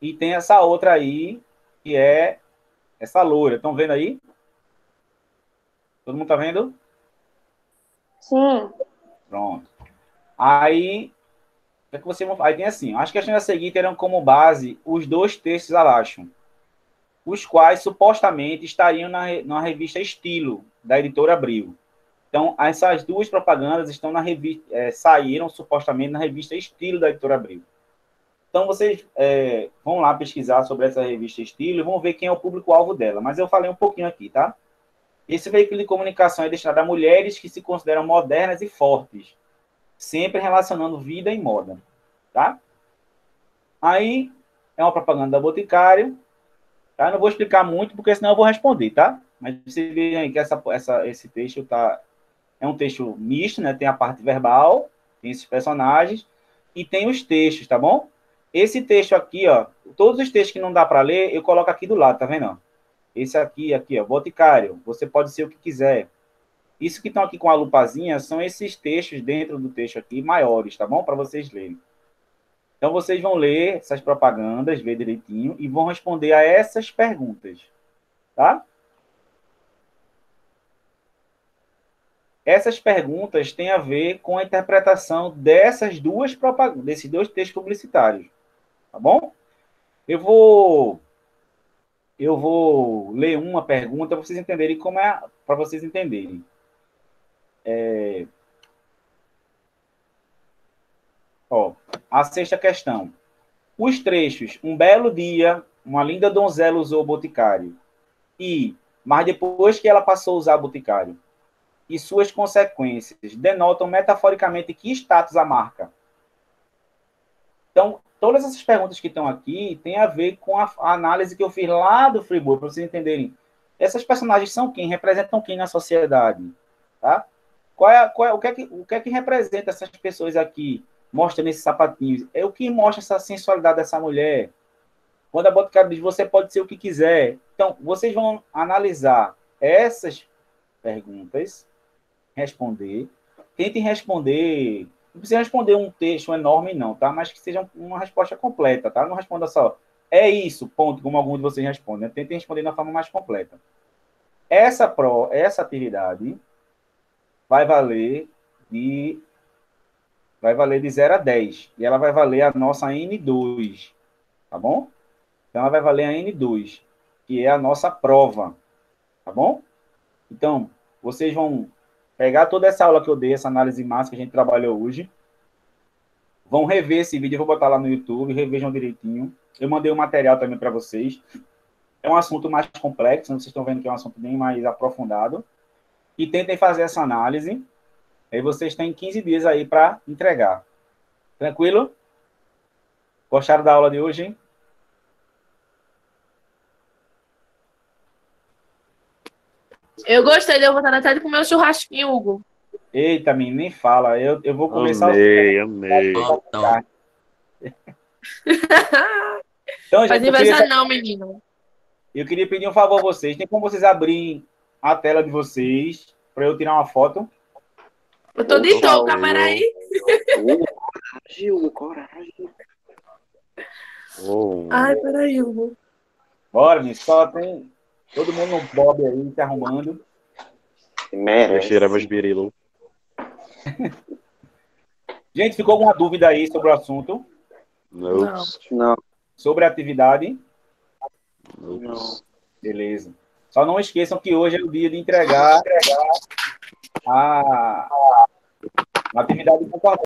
Speaker 1: E tem essa outra aí, que é essa loira. Estão vendo aí? Todo mundo tá vendo?
Speaker 5: Sim.
Speaker 1: Pronto. Aí, aí tem assim, as questões a seguir terão como base os dois textos abaixo, os quais supostamente estariam na revista Estilo, da editora Abril. Então, essas duas propagandas estão na revista, saíram supostamente na revista Estilo da editora Abril. Então, vocês vão lá pesquisar sobre essa revista Estilo e vão ver quem é o público-alvo dela. Mas eu falei um pouquinho aqui, tá? Esse veículo de comunicação é destinado a mulheres que se consideram modernas e fortes, sempre relacionando vida e moda, tá? Aí, é uma propaganda da Boticário, tá? Não vou explicar muito, porque senão eu vou responder, tá? Mas vocês veem aí que esse texto é um texto misto, né? Tem a parte verbal, tem esses personagens, e tem os textos, tá bom? Esse texto aqui, ó, todos os textos que não dá para ler, eu coloco aqui do lado, tá vendo? Esse aqui, ó, Boticário, você pode ser o que quiser. Isso que estão aqui com a lupazinha são esses textos dentro do texto aqui, maiores, tá bom? Para vocês lerem. Então, vocês vão ler essas propagandas, ver direitinho, e vão responder a essas perguntas, tá? essas perguntas têm a ver com a interpretação desses dois textos publicitários, tá bom? Eu vou ler uma pergunta para vocês entenderem como é, para vocês entenderem. A sexta questão. Os trechos, um belo dia, uma linda donzela usou o boticário. Mas depois que ela passou a usar o boticário, e suas consequências denotam metaforicamente que status a marca. Então, todas essas perguntas que estão aqui têm a ver com a análise que eu fiz lá do Friboi, para vocês entenderem. Essas personagens são quem? Representam quem na sociedade? Tá? O que é que representa essas pessoas aqui, mostrando esses sapatinhos? É o que mostra essa sensualidade dessa mulher. Quando a Boticário diz, você pode ser o que quiser. Então, vocês vão analisar essas perguntas, responder. Tentem responder. Não precisa responder um texto enorme, não, tá? Mas que seja uma resposta completa, tá? Não responda só, é isso, ponto, como alguns de vocês respondem. Tentem responder de uma forma mais completa. Essa atividade vai valer de 0 a 10. E ela vai valer a nossa N2, tá bom? Então, ela vai valer a N2, que é a nossa prova, tá bom? Então, vocês vão pegar toda essa aula que eu dei, essa análise massa que a gente trabalhou hoje, vão rever esse vídeo, eu vou botar lá no YouTube, revejam direitinho. Eu mandei o material também para vocês. É um assunto mais complexo, vocês estão vendo que é um assunto bem mais aprofundado. E tentem fazer essa análise. Aí vocês têm 15 dias aí para entregar. Tranquilo? Gostaram da aula de hoje, hein?
Speaker 6: Eu gostei, eu vou estar na tarde comer um churrasquinho, Hugo.
Speaker 1: Eita, nem fala. Eu vou começar...
Speaker 7: Amei.
Speaker 1: Então,
Speaker 6: Faz
Speaker 1: gente,
Speaker 6: aniversário não, menino.
Speaker 1: eu queria pedir um favor a vocês. Tem como vocês abrirem a tela de vocês para eu tirar uma foto?
Speaker 6: Eu tô de touca, peraí.
Speaker 3: Coragem.
Speaker 6: Ai, peraí, Hugo.
Speaker 1: Bora, gente. Só tem todo mundo no bob aí, se arrumando.
Speaker 3: Merece.
Speaker 7: Cheira mais birilo.
Speaker 1: Gente, ficou alguma dúvida aí sobre o assunto?
Speaker 6: Não.
Speaker 3: Não.
Speaker 1: Sobre a atividade?
Speaker 3: Não.
Speaker 1: Beleza. Só não esqueçam que hoje é o dia de entregar a atividade de concordância.